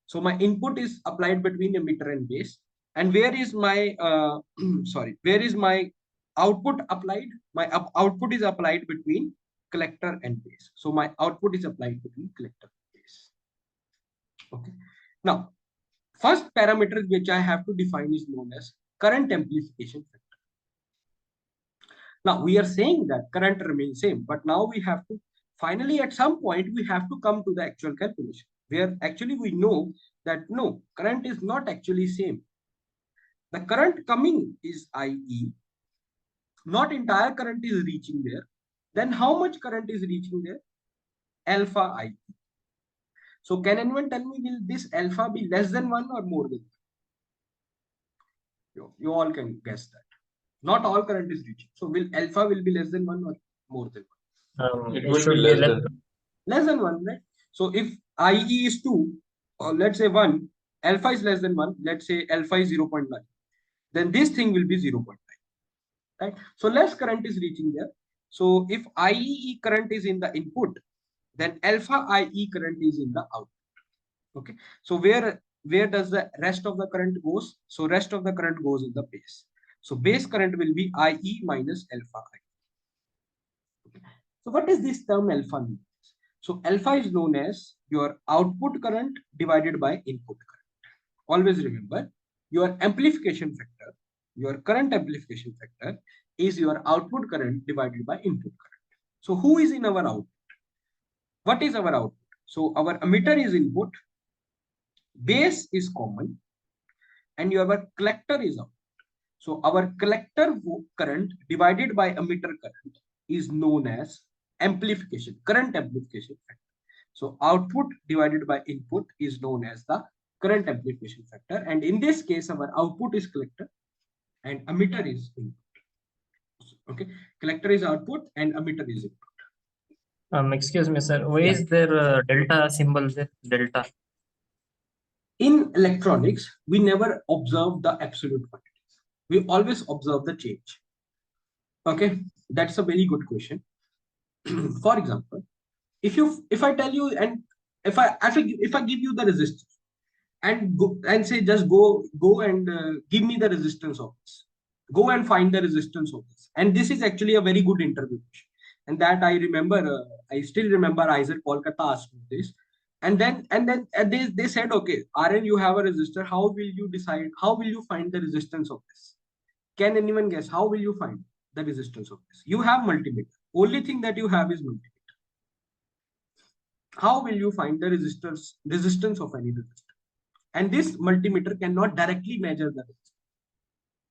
So my input is applied between emitter and base. And where is my where is my output applied? My output is applied between collector and base. So my output is applied between collector and base. Okay. Now, first parameter which I have to define is known as current amplification factor. Now we are saying that current remains same, but now we have to finally at some point we have to come to the actual calculation where actually we know that no, current is not actually same. The current coming is IE, not entire current is reaching there. Then how much current is reaching there? Alpha IE. So can anyone tell me, will this alpha be less than 1 or more than 1? You all can guess that. Not all current is reaching. So will alpha will be less than 1 or more than 1? It will be less than. Less than 1, right? So if IE is 2, or let's say 1, alpha is less than 1, let's say alpha is 0.9, then this thing will be 0.9, right? So less current is reaching there. So if IE current is in the input, then alpha IE current is in the output. Okay, so where does the rest of the current goes? So rest of the current goes in the base. So base current will be IE minus alpha I. Okay. So what is this term alpha means? So alpha is known as your output current divided by input current. Always remember, your amplification factor, your current amplification factor is your output current divided by input current. So who is in our output? What is our output? So our emitter is input, base is common, and your collector is out. So our collector current divided by emitter current is known as amplification, current amplification factor. So output divided by input is known as the current amplification factor. And in this case, our output is collector and emitter is input. Okay, collector is output and emitter is input. Excuse me, sir. Why Yeah. is there delta symbol there? Delta. In electronics, we never observe the absolute quantities. We always observe the change. Okay, that's a very good question. For example, if I tell you, and if I give you the resistance and go and say just go and give me the resistance of this, go and find the resistance of this, and this is actually a very good interview question, and that I remember, I still remember Isaac Kolkata asked me this, and then they said, okay, RN, you have a resistor, how will you decide, how will you find the resistance of this? Can anyone guess how will you find the resistance of this? You have multimeter, only thing that you have is multimeter. How will you find the resistance of any resistor? And this multimeter cannot directly measure the resistance.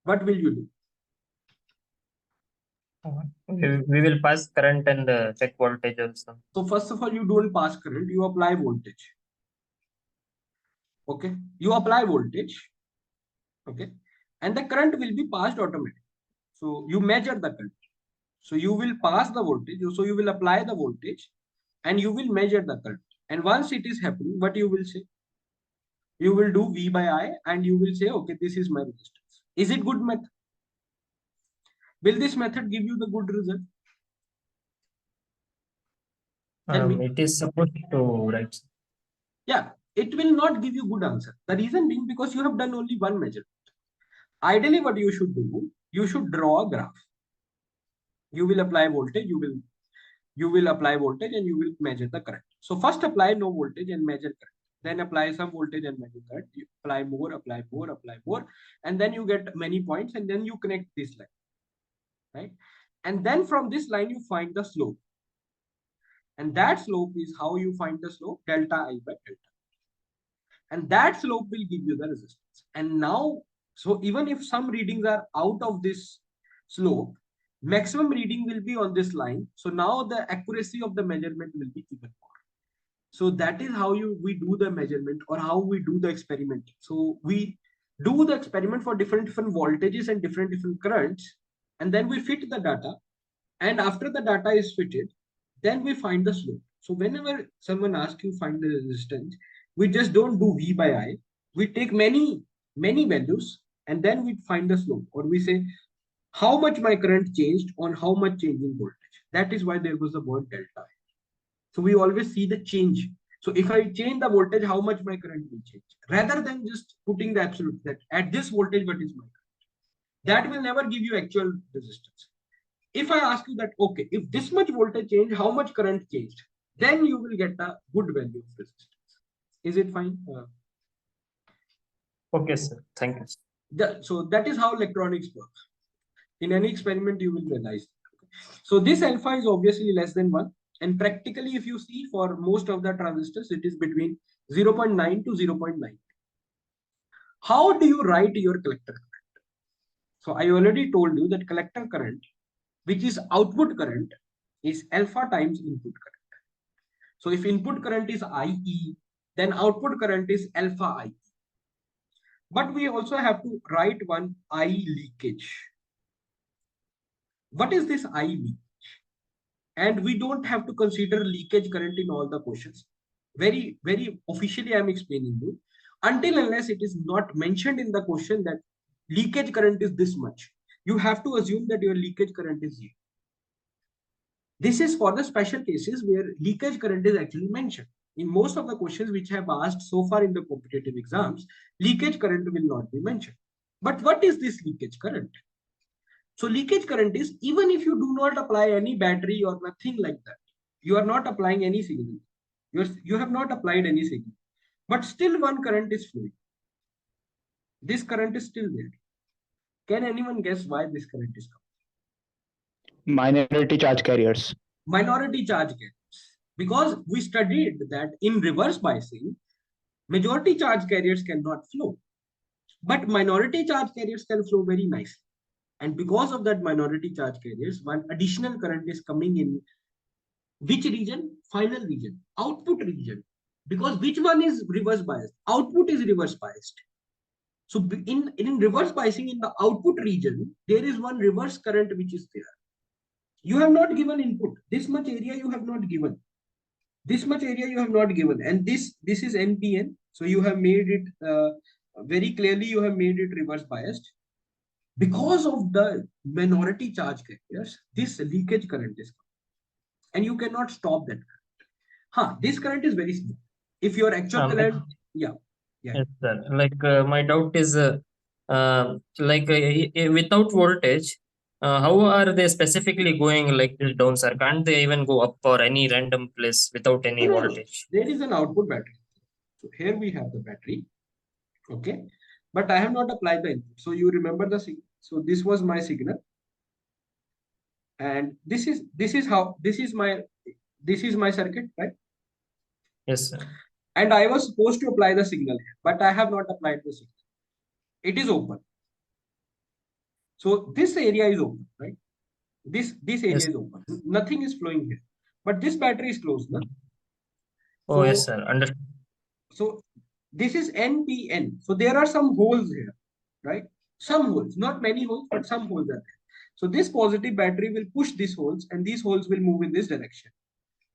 What will you do? We will pass current and check voltage also. So first of all, you don't pass current, you apply voltage. Okay, you apply voltage. Okay, and the current will be passed automatically. So you measure the current. So you will pass the voltage. So you will apply the voltage and you will measure the current. And once it is happening, what you will say? You will do V by I and you will say, okay, this is my resistance. Is it good method? Will this method give you the good result? Tell me. It is supposed to, right? Yeah, it will not give you good answer. The reason being because you have done only one measurement. Ideally, what you should do, you should draw a graph. You will apply voltage, you will apply voltage and you will measure the current. So first apply no voltage and measure current. Then apply some voltage and measure current. You apply more, apply more, apply more, and then you get many points, and then you connect this line, right? And then from this line you find the slope, and that slope is how you find the slope, delta I by delta, and that slope will give you the resistance. And now, so even if some readings are out of this slope, maximum reading will be on this line. So now the accuracy of the measurement will be even more. So that is how we do the measurement, or how we do the experiment. So we do the experiment for different voltages and different currents, and then we fit the data. And after the data is fitted, then we find the slope. So whenever someone asks you find the resistance, we just don't do V by I. We take many values and then we find the slope, or we say how much my current changed on how much change in voltage. That is why there was the word delta. So we always see the change. So if I change the voltage, how much my current will change, rather than just putting the absolute, that at this voltage, what is my current? That will never give you actual resistance. If I ask you that, okay, if this much voltage changed, how much current changed, then you will get a good value of resistance. Is it fine? Okay, sir. Thank you. So that is how electronics work. In any experiment, you will realize. So this alpha is obviously less than 1. And practically, if you see, for most of the transistors, it is between 0.9 to 0.9. How do you write your collector current? So I already told you that collector current, which is output current, is alpha times input current. So if input current is IE, then output current is alpha IE. But we also have to write one I leakage. What is this I leakage? And we don't have to consider leakage current in all the questions. Very officially, I'm explaining you. Until unless it is not mentioned in the question that leakage current is this much, you have to assume that your leakage current is 0. This is for the special cases where leakage current is actually mentioned. In most of the questions which I have asked so far in the competitive exams, leakage current will not be mentioned. But what is this leakage current? So leakage current is, even if you do not apply any battery or nothing like that, you are not applying any signal. You have not applied any signal, but still one current is flowing. This current is still there. Can anyone guess why this current is coming? Minority charge carriers. Minority charge carriers. Because we studied that in reverse biasing, majority charge carriers cannot flow, but minority charge carriers can flow very nicely. And because of that minority charge carriers, one additional current is coming in which region? Final region, output region. Because which one is reverse biased? Output is reverse biased. So in reverse biasing in the output region, there is one reverse current which is there. You have not given input. This much area you have not given. This much area you have not given. And this is NPN. So you have made it very clearly, you have made it reverse biased. Because of the minority charge carriers, this leakage current is coming. And you cannot stop that current. This current is very small. If your actual current, yeah. Yes, sir. Like my doubt is, without voltage, how are they specifically going like this down, sir? Can't they even go up or any random place without any voltage? There is an output battery. So here we have the battery. Okay. But I have not applied the input. So you remember the signal. So this was my signal. And this is my circuit, right? Yes, sir. And I was supposed to apply the signal here, but I have not applied the signal. It is open. So this area is open, right? This area is open. Nothing is flowing here. But this battery is closed now. Oh, yes, sir. Understood. So this is NPN. So there are some holes here, right? Some holes, not many holes, but some holes are there. So this positive battery will push these holes, and these holes will move in this direction.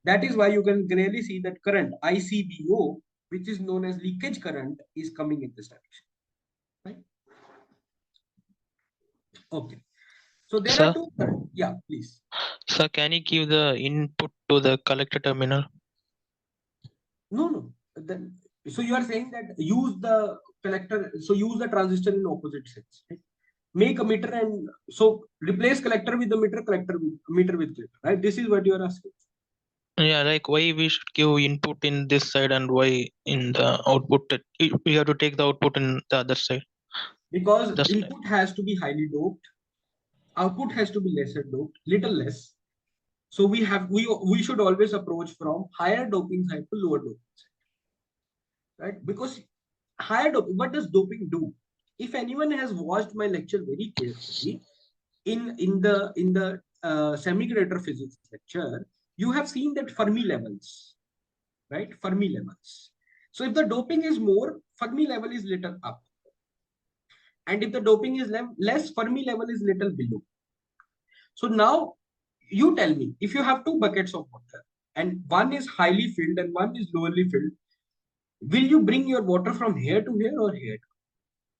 That is why you can clearly see that current ICBO, which is known as leakage current, is coming in this direction. Right? Okay. So there are two currents. Yeah, please. Sir, can you give the input to the collector terminal? No. Then, so you are saying that use the collector, so use the transistor in opposite sense. Right? Make a meter and so replace collector with the meter, meter with collector, right? This is what you are asking. Yeah, like why we should give input in this side and why in the output we have to take the output in the other side. Because input has to be highly doped, output has to be lesser doped, little less. So we should always approach from higher doping side to lower doping side, right? Because higher doping, what does doping do? If anyone has watched my lecture very carefully, in the semiconductor physics lecture, you have seen that Fermi levels, right? Fermi levels. So if the doping is more, Fermi level is little up. And if the doping is less, Fermi level is little below. So now you tell me, if you have two buckets of water and one is highly filled and one is lowly filled, will you bring your water from here to here or here?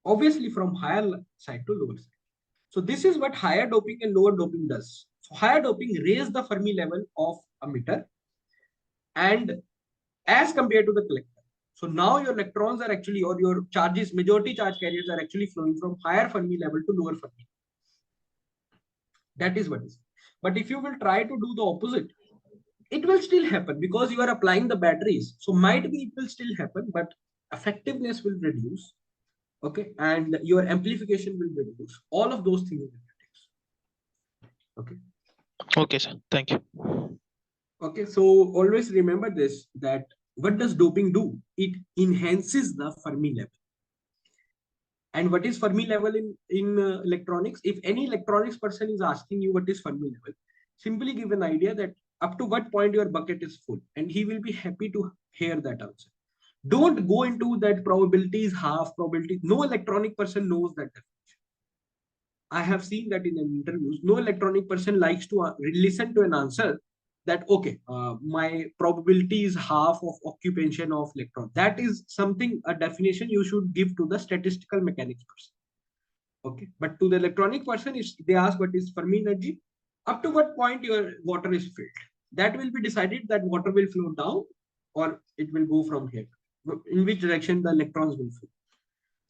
Obviously from higher side to lower side. So this is what higher doping and lower doping does. So higher doping raises the Fermi level of a emitter and as compared to the collector. So now your electrons are actually, or your charges, majority charge carriers are actually flowing from higher Fermi level to lower Fermi. That is what is. But if you will try to do the opposite, it will still happen because you are applying the batteries. So might be it will still happen, but effectiveness will reduce. Okay, and your amplification will reduce. All of those things will reduce. Okay. Okay, sir. Thank you. Okay, so always remember this, that what does doping do? It enhances the Fermi level. And what is Fermi level in electronics? If any electronics person is asking you what is Fermi level, simply give an idea that up to what point your bucket is full, and he will be happy to hear that answer. Don't go into that probability is half probability. No electronic person knows that definition. I have seen that in interviews. No electronic person likes to listen to an answer that, okay, my probability is half of occupation of electron. That is something, a definition you should give to the statistical mechanics person. Okay, but to the electronic person, if they ask what is Fermi energy, Up to what point your water is filled. That will be decided that water will flow down or it will go from here. In which direction the electrons will flow.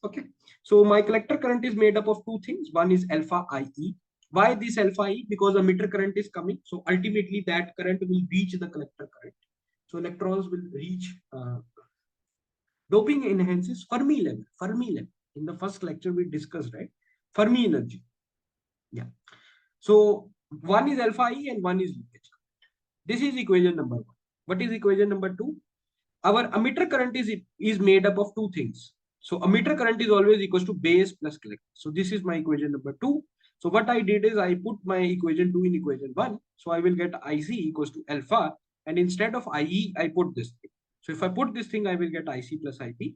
Okay. So my collector current is made up of two things. One is alpha IE. Why this alpha E? Because emitter current is coming. So ultimately that current will reach the collector current. So electrons will reach. Doping enhances Fermi level. Fermi level. In the first lecture we discussed, right? Fermi energy. Yeah. So one is alpha E and one is leakage. This is equation number one. What is equation number two? Our emitter current is made up of two things. So emitter current is always equals to base plus collector. So this is my equation number two. So what I did is I put my equation 2 in equation 1. So I will get IC equals to alpha. And instead of IE, I put this thing. So if I put this thing, I will get IC plus IP.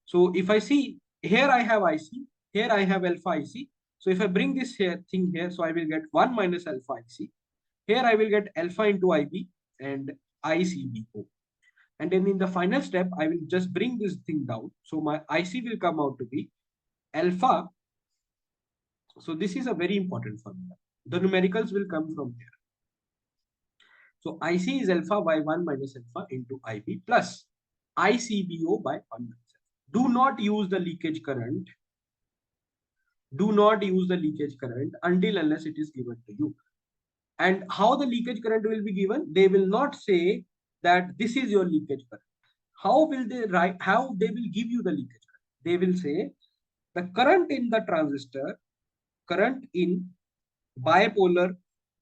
So if I see, here I have IC, here I have alpha IC. So if I bring this thing here, so I will get 1 minus alpha IC. Here I will get alpha into IB and ICBO. And then in the final step, I will just bring this thing down. So my IC will come out to be alpha. So this is a very important formula. The numericals will come from here. So IC is alpha by 1 minus alpha into IB plus ICBO by 1 minus alpha. Do not use the leakage current. Do not use the leakage current until unless it is given to you. And how the leakage current will be given? They will not say that this is your leakage current. How will they write? How they will give you the leakage current? They will say the current in the transistor, current in bipolar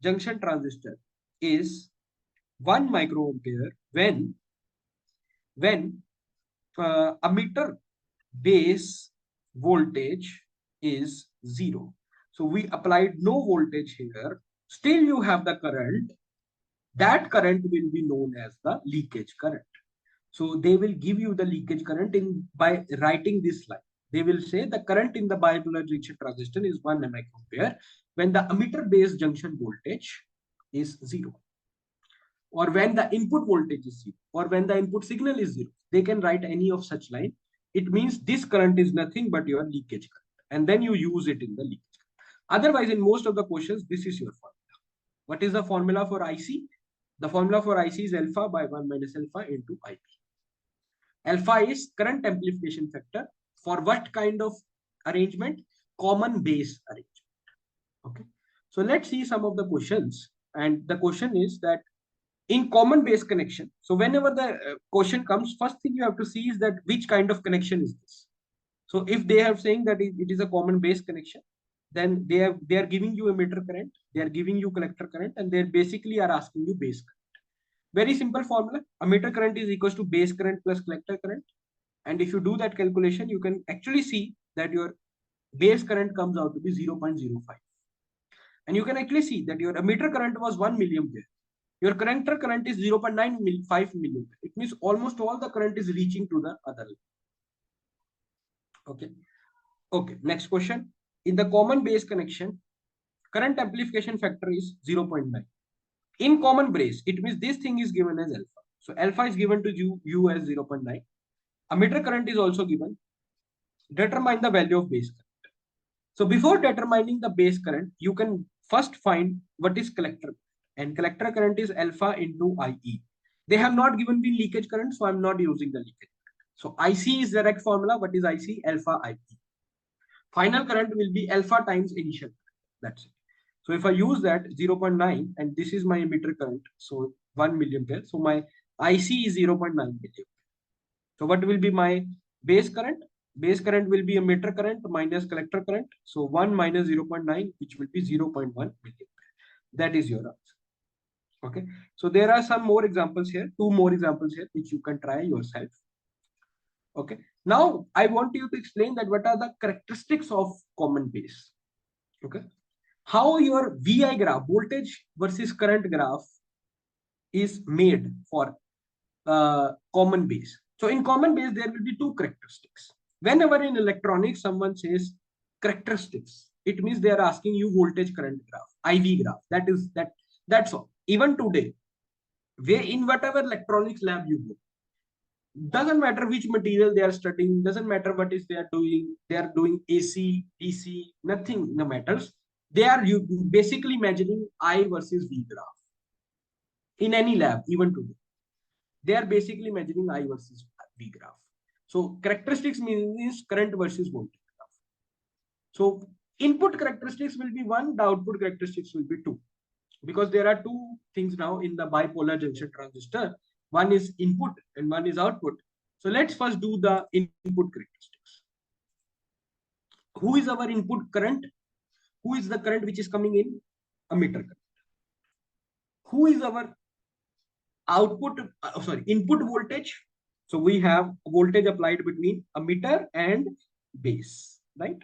junction transistor is 1 microampere when emitter base voltage is 0. So we applied no voltage here. Still you have the current. That current will be known as the leakage current. So they will give you the leakage current by writing this line. They will say the current in the bipolar junction transistor is 1 microampere when the emitter base junction voltage is 0. Or when the input voltage is 0. Or when the input signal is 0. They can write any of such line. It means this current is nothing but your leakage current. And then you use it in the leakage current. Otherwise, in most of the questions, this is your formula. What is the formula for IC? The formula for IC is alpha by 1 minus alpha into IP. Alpha is current amplification factor. For what kind of arrangement? Common base arrangement. Okay. So let's see some of the questions. And the question is that in common base connection. So whenever the question comes, first thing you have to see is that which kind of connection is this. So if they are saying that it is a common base connection, then they are giving you emitter current, they are giving you collector current, and they basically are asking you base current. Very simple formula. Emitter current is equals to base current plus collector current. And if you do that calculation, you can actually see that your base current comes out to be 0.05. And you can actually see that your emitter current was 1 milliampere. Your collector current is 0.95 milliampere. It means almost all the current is reaching to the other line. Okay. Okay. Next question. In the common base connection, current amplification factor is 0.9. In common base, it means this thing is given as alpha. So alpha is given to you as 0.9. Emitter current is also given. Determine the value of base current. So before determining the base current, you can first find what is collector. And collector current is alpha into IE. They have not given me leakage current, so I'm not using the leakage current. So IC is direct formula. What is IC? Alpha IE. Final current will be alpha times initial current. That's it. So if I use that 0.9 and this is my emitter current, so 1 milliampere. So my IC is 0.9 milliampere. So what will be my base current? Base current will be emitter current minus collector current. So 1 minus 0.9, which will be 0.1 milliampere. That is your answer. Okay. So there are some more examples here, 2 more examples here, which you can try yourself. Okay. Now I want you to explain that what are the characteristics of common base. Okay. How your VI graph, voltage versus current graph, is made for common base. So in common base, there will be 2 characteristics. Whenever in electronics, someone says characteristics, it means they are asking you voltage current graph, IV graph. That's all. Even today, in whatever electronics lab you go, doesn't matter which material they are studying, doesn't matter what is they are doing AC, DC, nothing matters. They are basically measuring I versus V graph. In any lab, even today, they are basically measuring I versus V graph. So characteristics means current versus voltage graph. So input characteristics will be 1, the output characteristics will be 2. Because there are two things now in the bipolar junction transistor. One is input and one is output. So let's first do the input characteristics. Who is our input current? Who is the current which is coming in? Emitter current. Who is our output, input voltage? So we have voltage applied between emitter and base, right?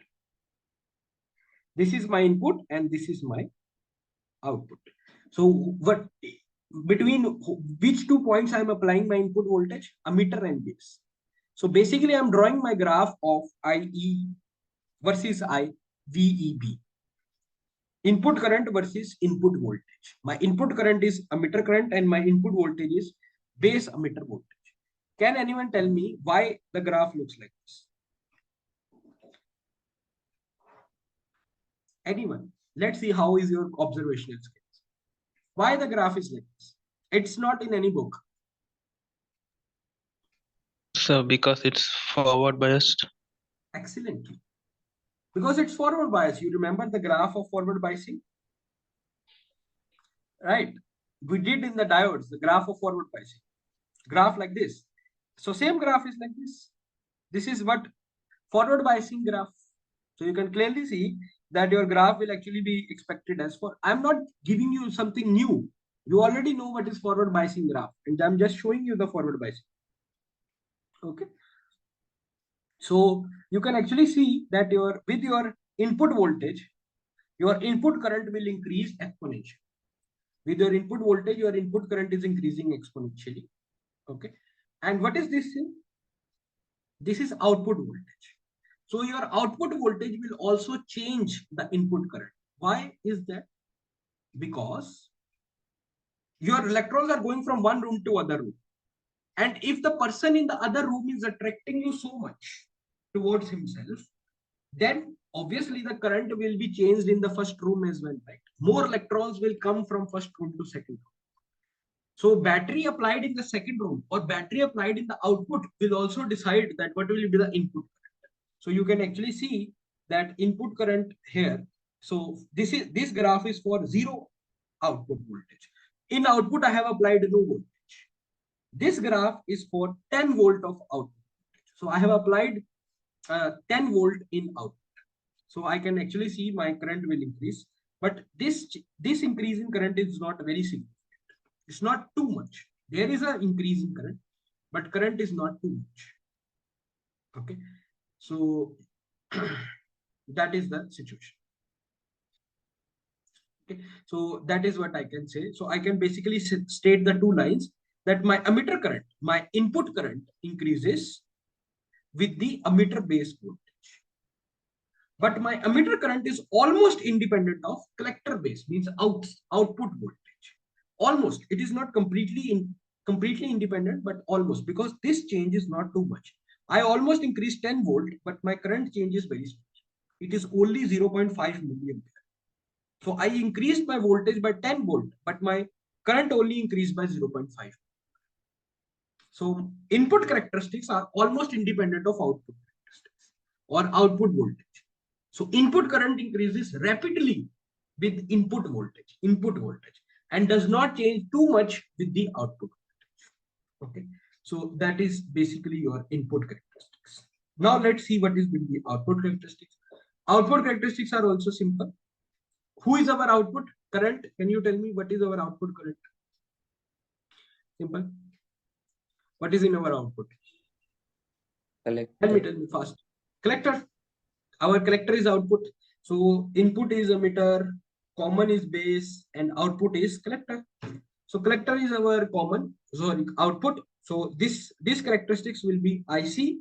This is my input and this is my output. So what between which 2 points I am applying my input voltage? Emitter and base. So basically I'm drawing my graph of IE versus VEB. Input current versus input voltage. My input current is emitter current and my input voltage is base emitter voltage. Can anyone tell me why the graph looks like this? Anyone? Let's see how is your observational skills. Why the graph is like this? It's not in any book. So because it's forward biased. Excellent. Because it's forward bias. You remember the graph of forward biasing? Right. We did in the diodes, the graph of forward biasing. Graph like this. So same graph is like this. This is what forward biasing graph. So you can clearly see that your graph will actually be expected as for. I'm not giving you something new. You already know what is forward biasing graph. And I'm just showing you the forward biasing. Okay. So you can actually see that with your input voltage, your input current will increase exponentially. With your input voltage, your input current is increasing exponentially. Okay. And what is this thing? This is output voltage. So your output voltage will also change the input current. Why is that? Because your electrons are going from one room to other room. And if the person in the other room is attracting you so much towards himself, then obviously the current will be changed in the first room as well, right? More electrons will come from first room to second room. So battery applied in the second room or battery applied in the output will also decide that what will be the input current. So you can actually see that input current here. So this graph is for 0 output voltage. In output, I have applied no voltage. This graph is for 10 volt of output voltage. So I have applied 10 volt in output. So I can actually see my current will increase. But this increase in current is not very significant. It's not too much. There is an increase in current, but current is not too much. Okay. So that is the situation. Okay. So that is what I can say. So I can basically state the two lines that my emitter current, my input current increases with the emitter base voltage. But my emitter current is almost independent of collector base, means output voltage. Almost. It is not completely independent, but almost, because this change is not too much. I almost increased 10 volt, but my current change is very small. It is only 0.5 milliampere. So I increased my voltage by 10 volt, but my current only increased by 0.5. So input characteristics are almost independent of output characteristics or output voltage. So input current increases rapidly with input voltage, and does not change too much with the output voltage. Okay. So that is basically your input characteristics. Now let's see what is with the output characteristics. Output characteristics are also simple. Who is our output current? Can you tell me what is our output current? Simple. What is in our output? Collector. Tell me fast. Collector. Our collector is output. So input is emitter, common is base, and output is collector. So collector is our common, sorry, output. So this characteristics will be IC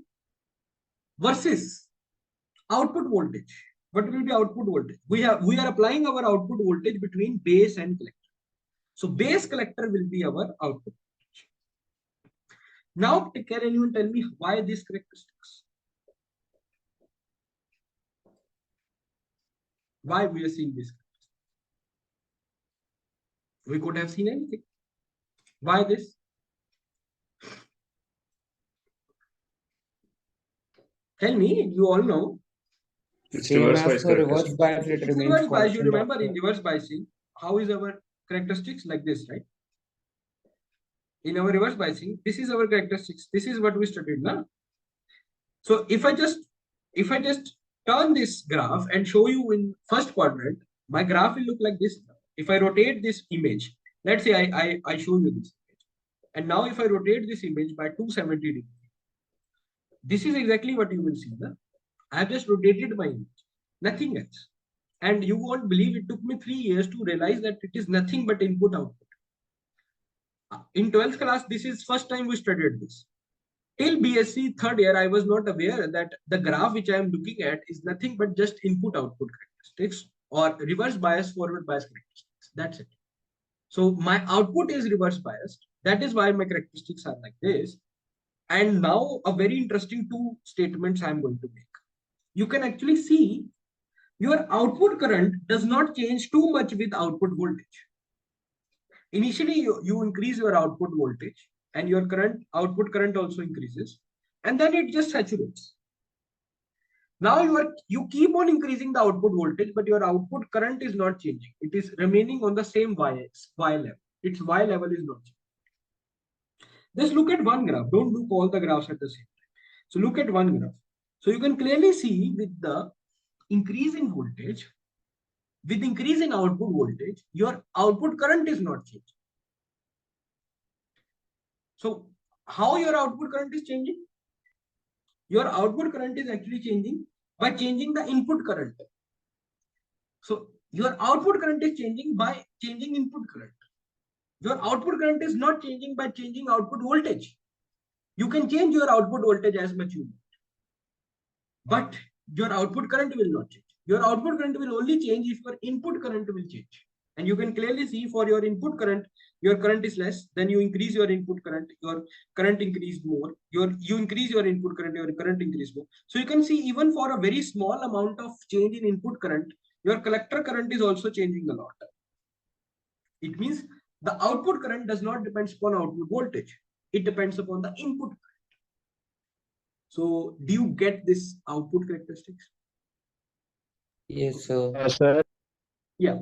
versus output voltage. What will be output voltage? We are applying our output voltage between base and collector. So base collector will be our output voltage. Now, can anyone tell me why these characteristics? Why we are seeing this? We could have seen anything. Why this? Tell me, you all know. It's Same reverse as bias for reverse characteristics. bias, it It's remains reverse bias. You constant remember after. in reverse biasing, how is our characteristics like this, right? In our reverse biasing, this is our characteristics. This is what we studied now. So if I just turn this graph and show you in first quadrant, my graph will look like this. If I rotate this image, let's say I show you this image. And now if I rotate this image by 270 degrees, this is exactly what you will see. Na? I have just rotated my image, nothing else. And you won't believe it took me 3 years to realize that it is nothing but input output. In 12th class, this is first time we studied this. Till BSc third year, I was not aware that the graph which I am looking at is nothing but just input output characteristics or reverse bias, forward bias characteristics. That's it. So my output is reverse biased. That is why my characteristics are like this. And now a very interesting two statements I'm going to make. You can actually see your output current does not change too much with output voltage. Initially, you increase your output voltage and your output current also increases, and then it just saturates. Now you keep on increasing the output voltage, but your output current is not changing. It is remaining on the same y level. Its y level is not changing. Just look at one graph. Don't look all the graphs at the same time. So look at one graph. So you can clearly see with the increase in voltage, with increase in output voltage, your output current is not changing. So how your output current is changing? Your output current is actually changing by changing the input current. So your output current is changing by changing input current. Your output current is not changing by changing output voltage. You can change your output voltage as much you want, but your output current will not change. Your output current will only change if your input current will change. And you can clearly see for your input current, your current is less. Then you increase your input current, your current increased more. You increase your input current, your current increased more. So you can see even for a very small amount of change in input current, your collector current is also changing a lot. It means the output current does not depend upon output voltage. It depends upon the input current. So do you get this output characteristics? Yes, sir. Sir, Yeah.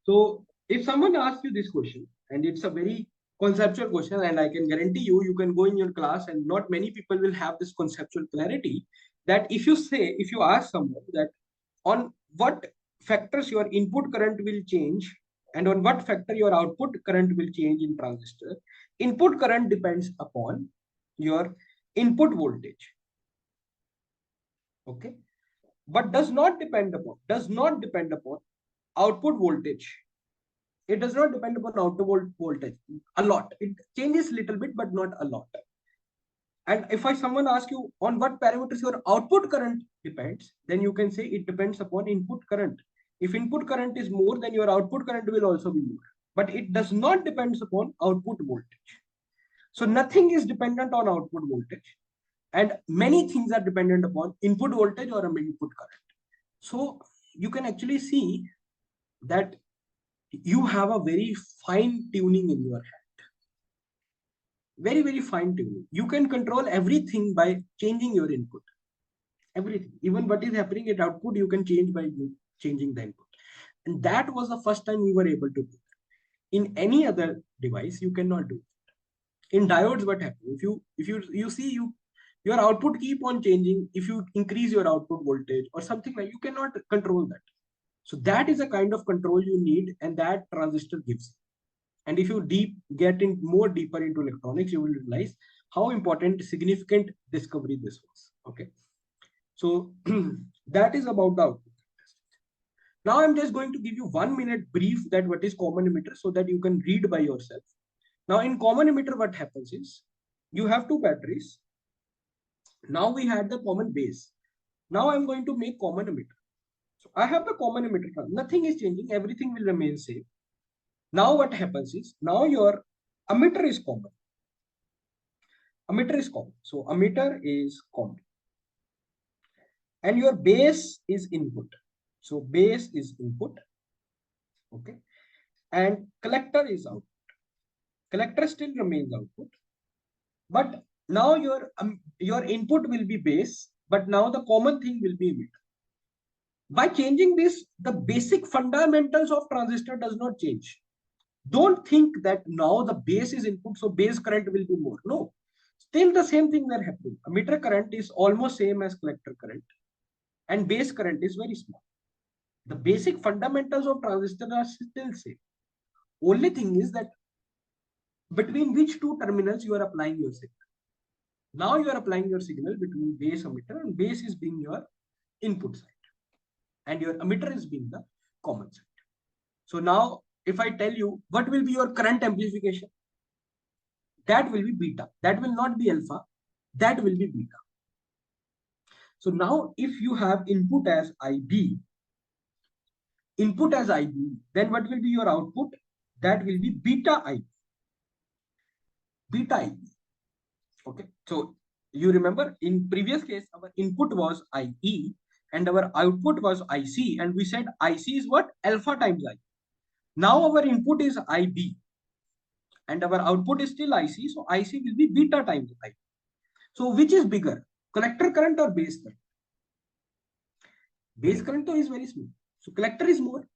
So if someone asks you this question, and it's a very conceptual question, and I can guarantee you, you can go in your class and not many people will have this conceptual clarity, that if you ask someone that on what factors your input current will change and on what factor your output current will change in transistor, input current depends upon your input voltage. Okay. But does not depend upon output voltage. It does not depend upon output voltage a lot. It changes a little bit, but not a lot. And if someone asks you on what parameters your output current depends, then you can say it depends upon input current. If input current is more, then your output current will also be more. But it does not depend upon output voltage. So nothing is dependent on output voltage. And many things are dependent upon input voltage or input current. So you can actually see that you have a very fine tuning in your hand. Very, very fine tuning. You can control everything by changing your input. Everything. Even what is happening at output, you can change by changing the input. And that was the first time we were able to do that. In any other device, you cannot do it. In diodes, what happens? If you see your output keep on changing, if you increase your output voltage or something like, you cannot control that. So that is a kind of control you need, and that transistor gives. And if you get in more deeper into electronics, you will realize how important, significant discovery this was. Okay. So that is about the output. Now I'm just going to give you 1 minute brief that what is common emitter so that you can read by yourself. Now in common emitter, what happens is you have two batteries. Now we had the common base. Now I'm going to make common emitter. So I have the common emitter. Nothing is changing. Everything will remain same. Now what happens is, now your emitter is common. Emitter is common. So emitter is common. and your base is input. So base is input, okay, and collector is output. Collector still remains output, but now your input will be base, but now the common thing will be emitter. By changing this, the basic fundamentals of transistor does not change. Don't think that now the base is input, so base current will be more. No, still the same thing are happening. Emitter current is almost same as collector current, and base current is very small. The basic fundamentals of transistor are still same. Only thing is that between which two terminals you are applying your signal. Now you are applying your signal between base emitter, and base is being your input side, and your emitter is being the common side. So now if I tell you what will be your current amplification, that will be beta. That will not be alpha. That will be beta. So now if you have input as IB, then what will be your output? That will be beta IB. Beta IB. Okay. So you remember in previous case, our input was IE and our output was IC, and we said IC is what? Alpha times I. Now our input is IB and our output is still IC, so IC will be beta times I. So which is bigger, collector current or base current? Base current is very small, so collector is more.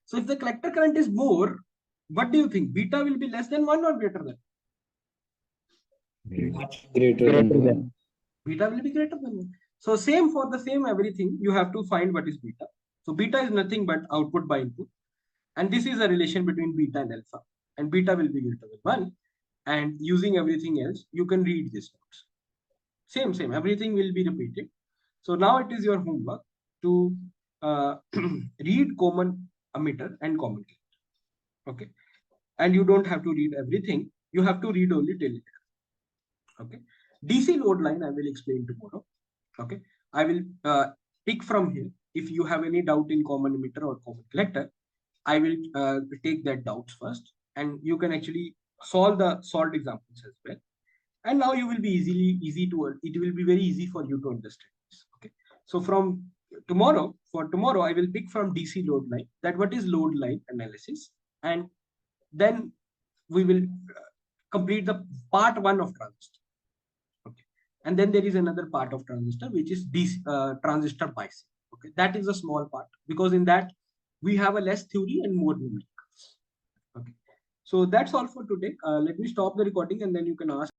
So if the collector current is more, what do you think? Beta will be less than 1 or greater than? Much greater than 1. Beta will be greater than 1. So same for the same everything, you have to find what is beta. So beta is nothing but output by input. And this is a relation between beta and alpha. And beta will be greater than 1. And using everything else, you can read this notes. Same, everything will be repeated. So now it is your homework to read common emitter and common collector. Okay. And you don't have to read everything. You have to read only till it. Okay. DC load line, I will explain tomorrow. Okay. I will pick from here. If you have any doubt in common emitter or common collector, I will take that doubts first, and you can actually solve the solved examples as well. And now you will be it will be very easy for you to understand this. Okay. So from tomorrow, I will pick from DC load line, that what is load line analysis, and then we will complete the part 1 of transistor. Okay. And then there is another part of transistor, which is DC, transistor biasing. Okay. That is a small part, because in that we have a less theory and more numericals. Okay. So that's all for today. Let me stop the recording and then you can ask.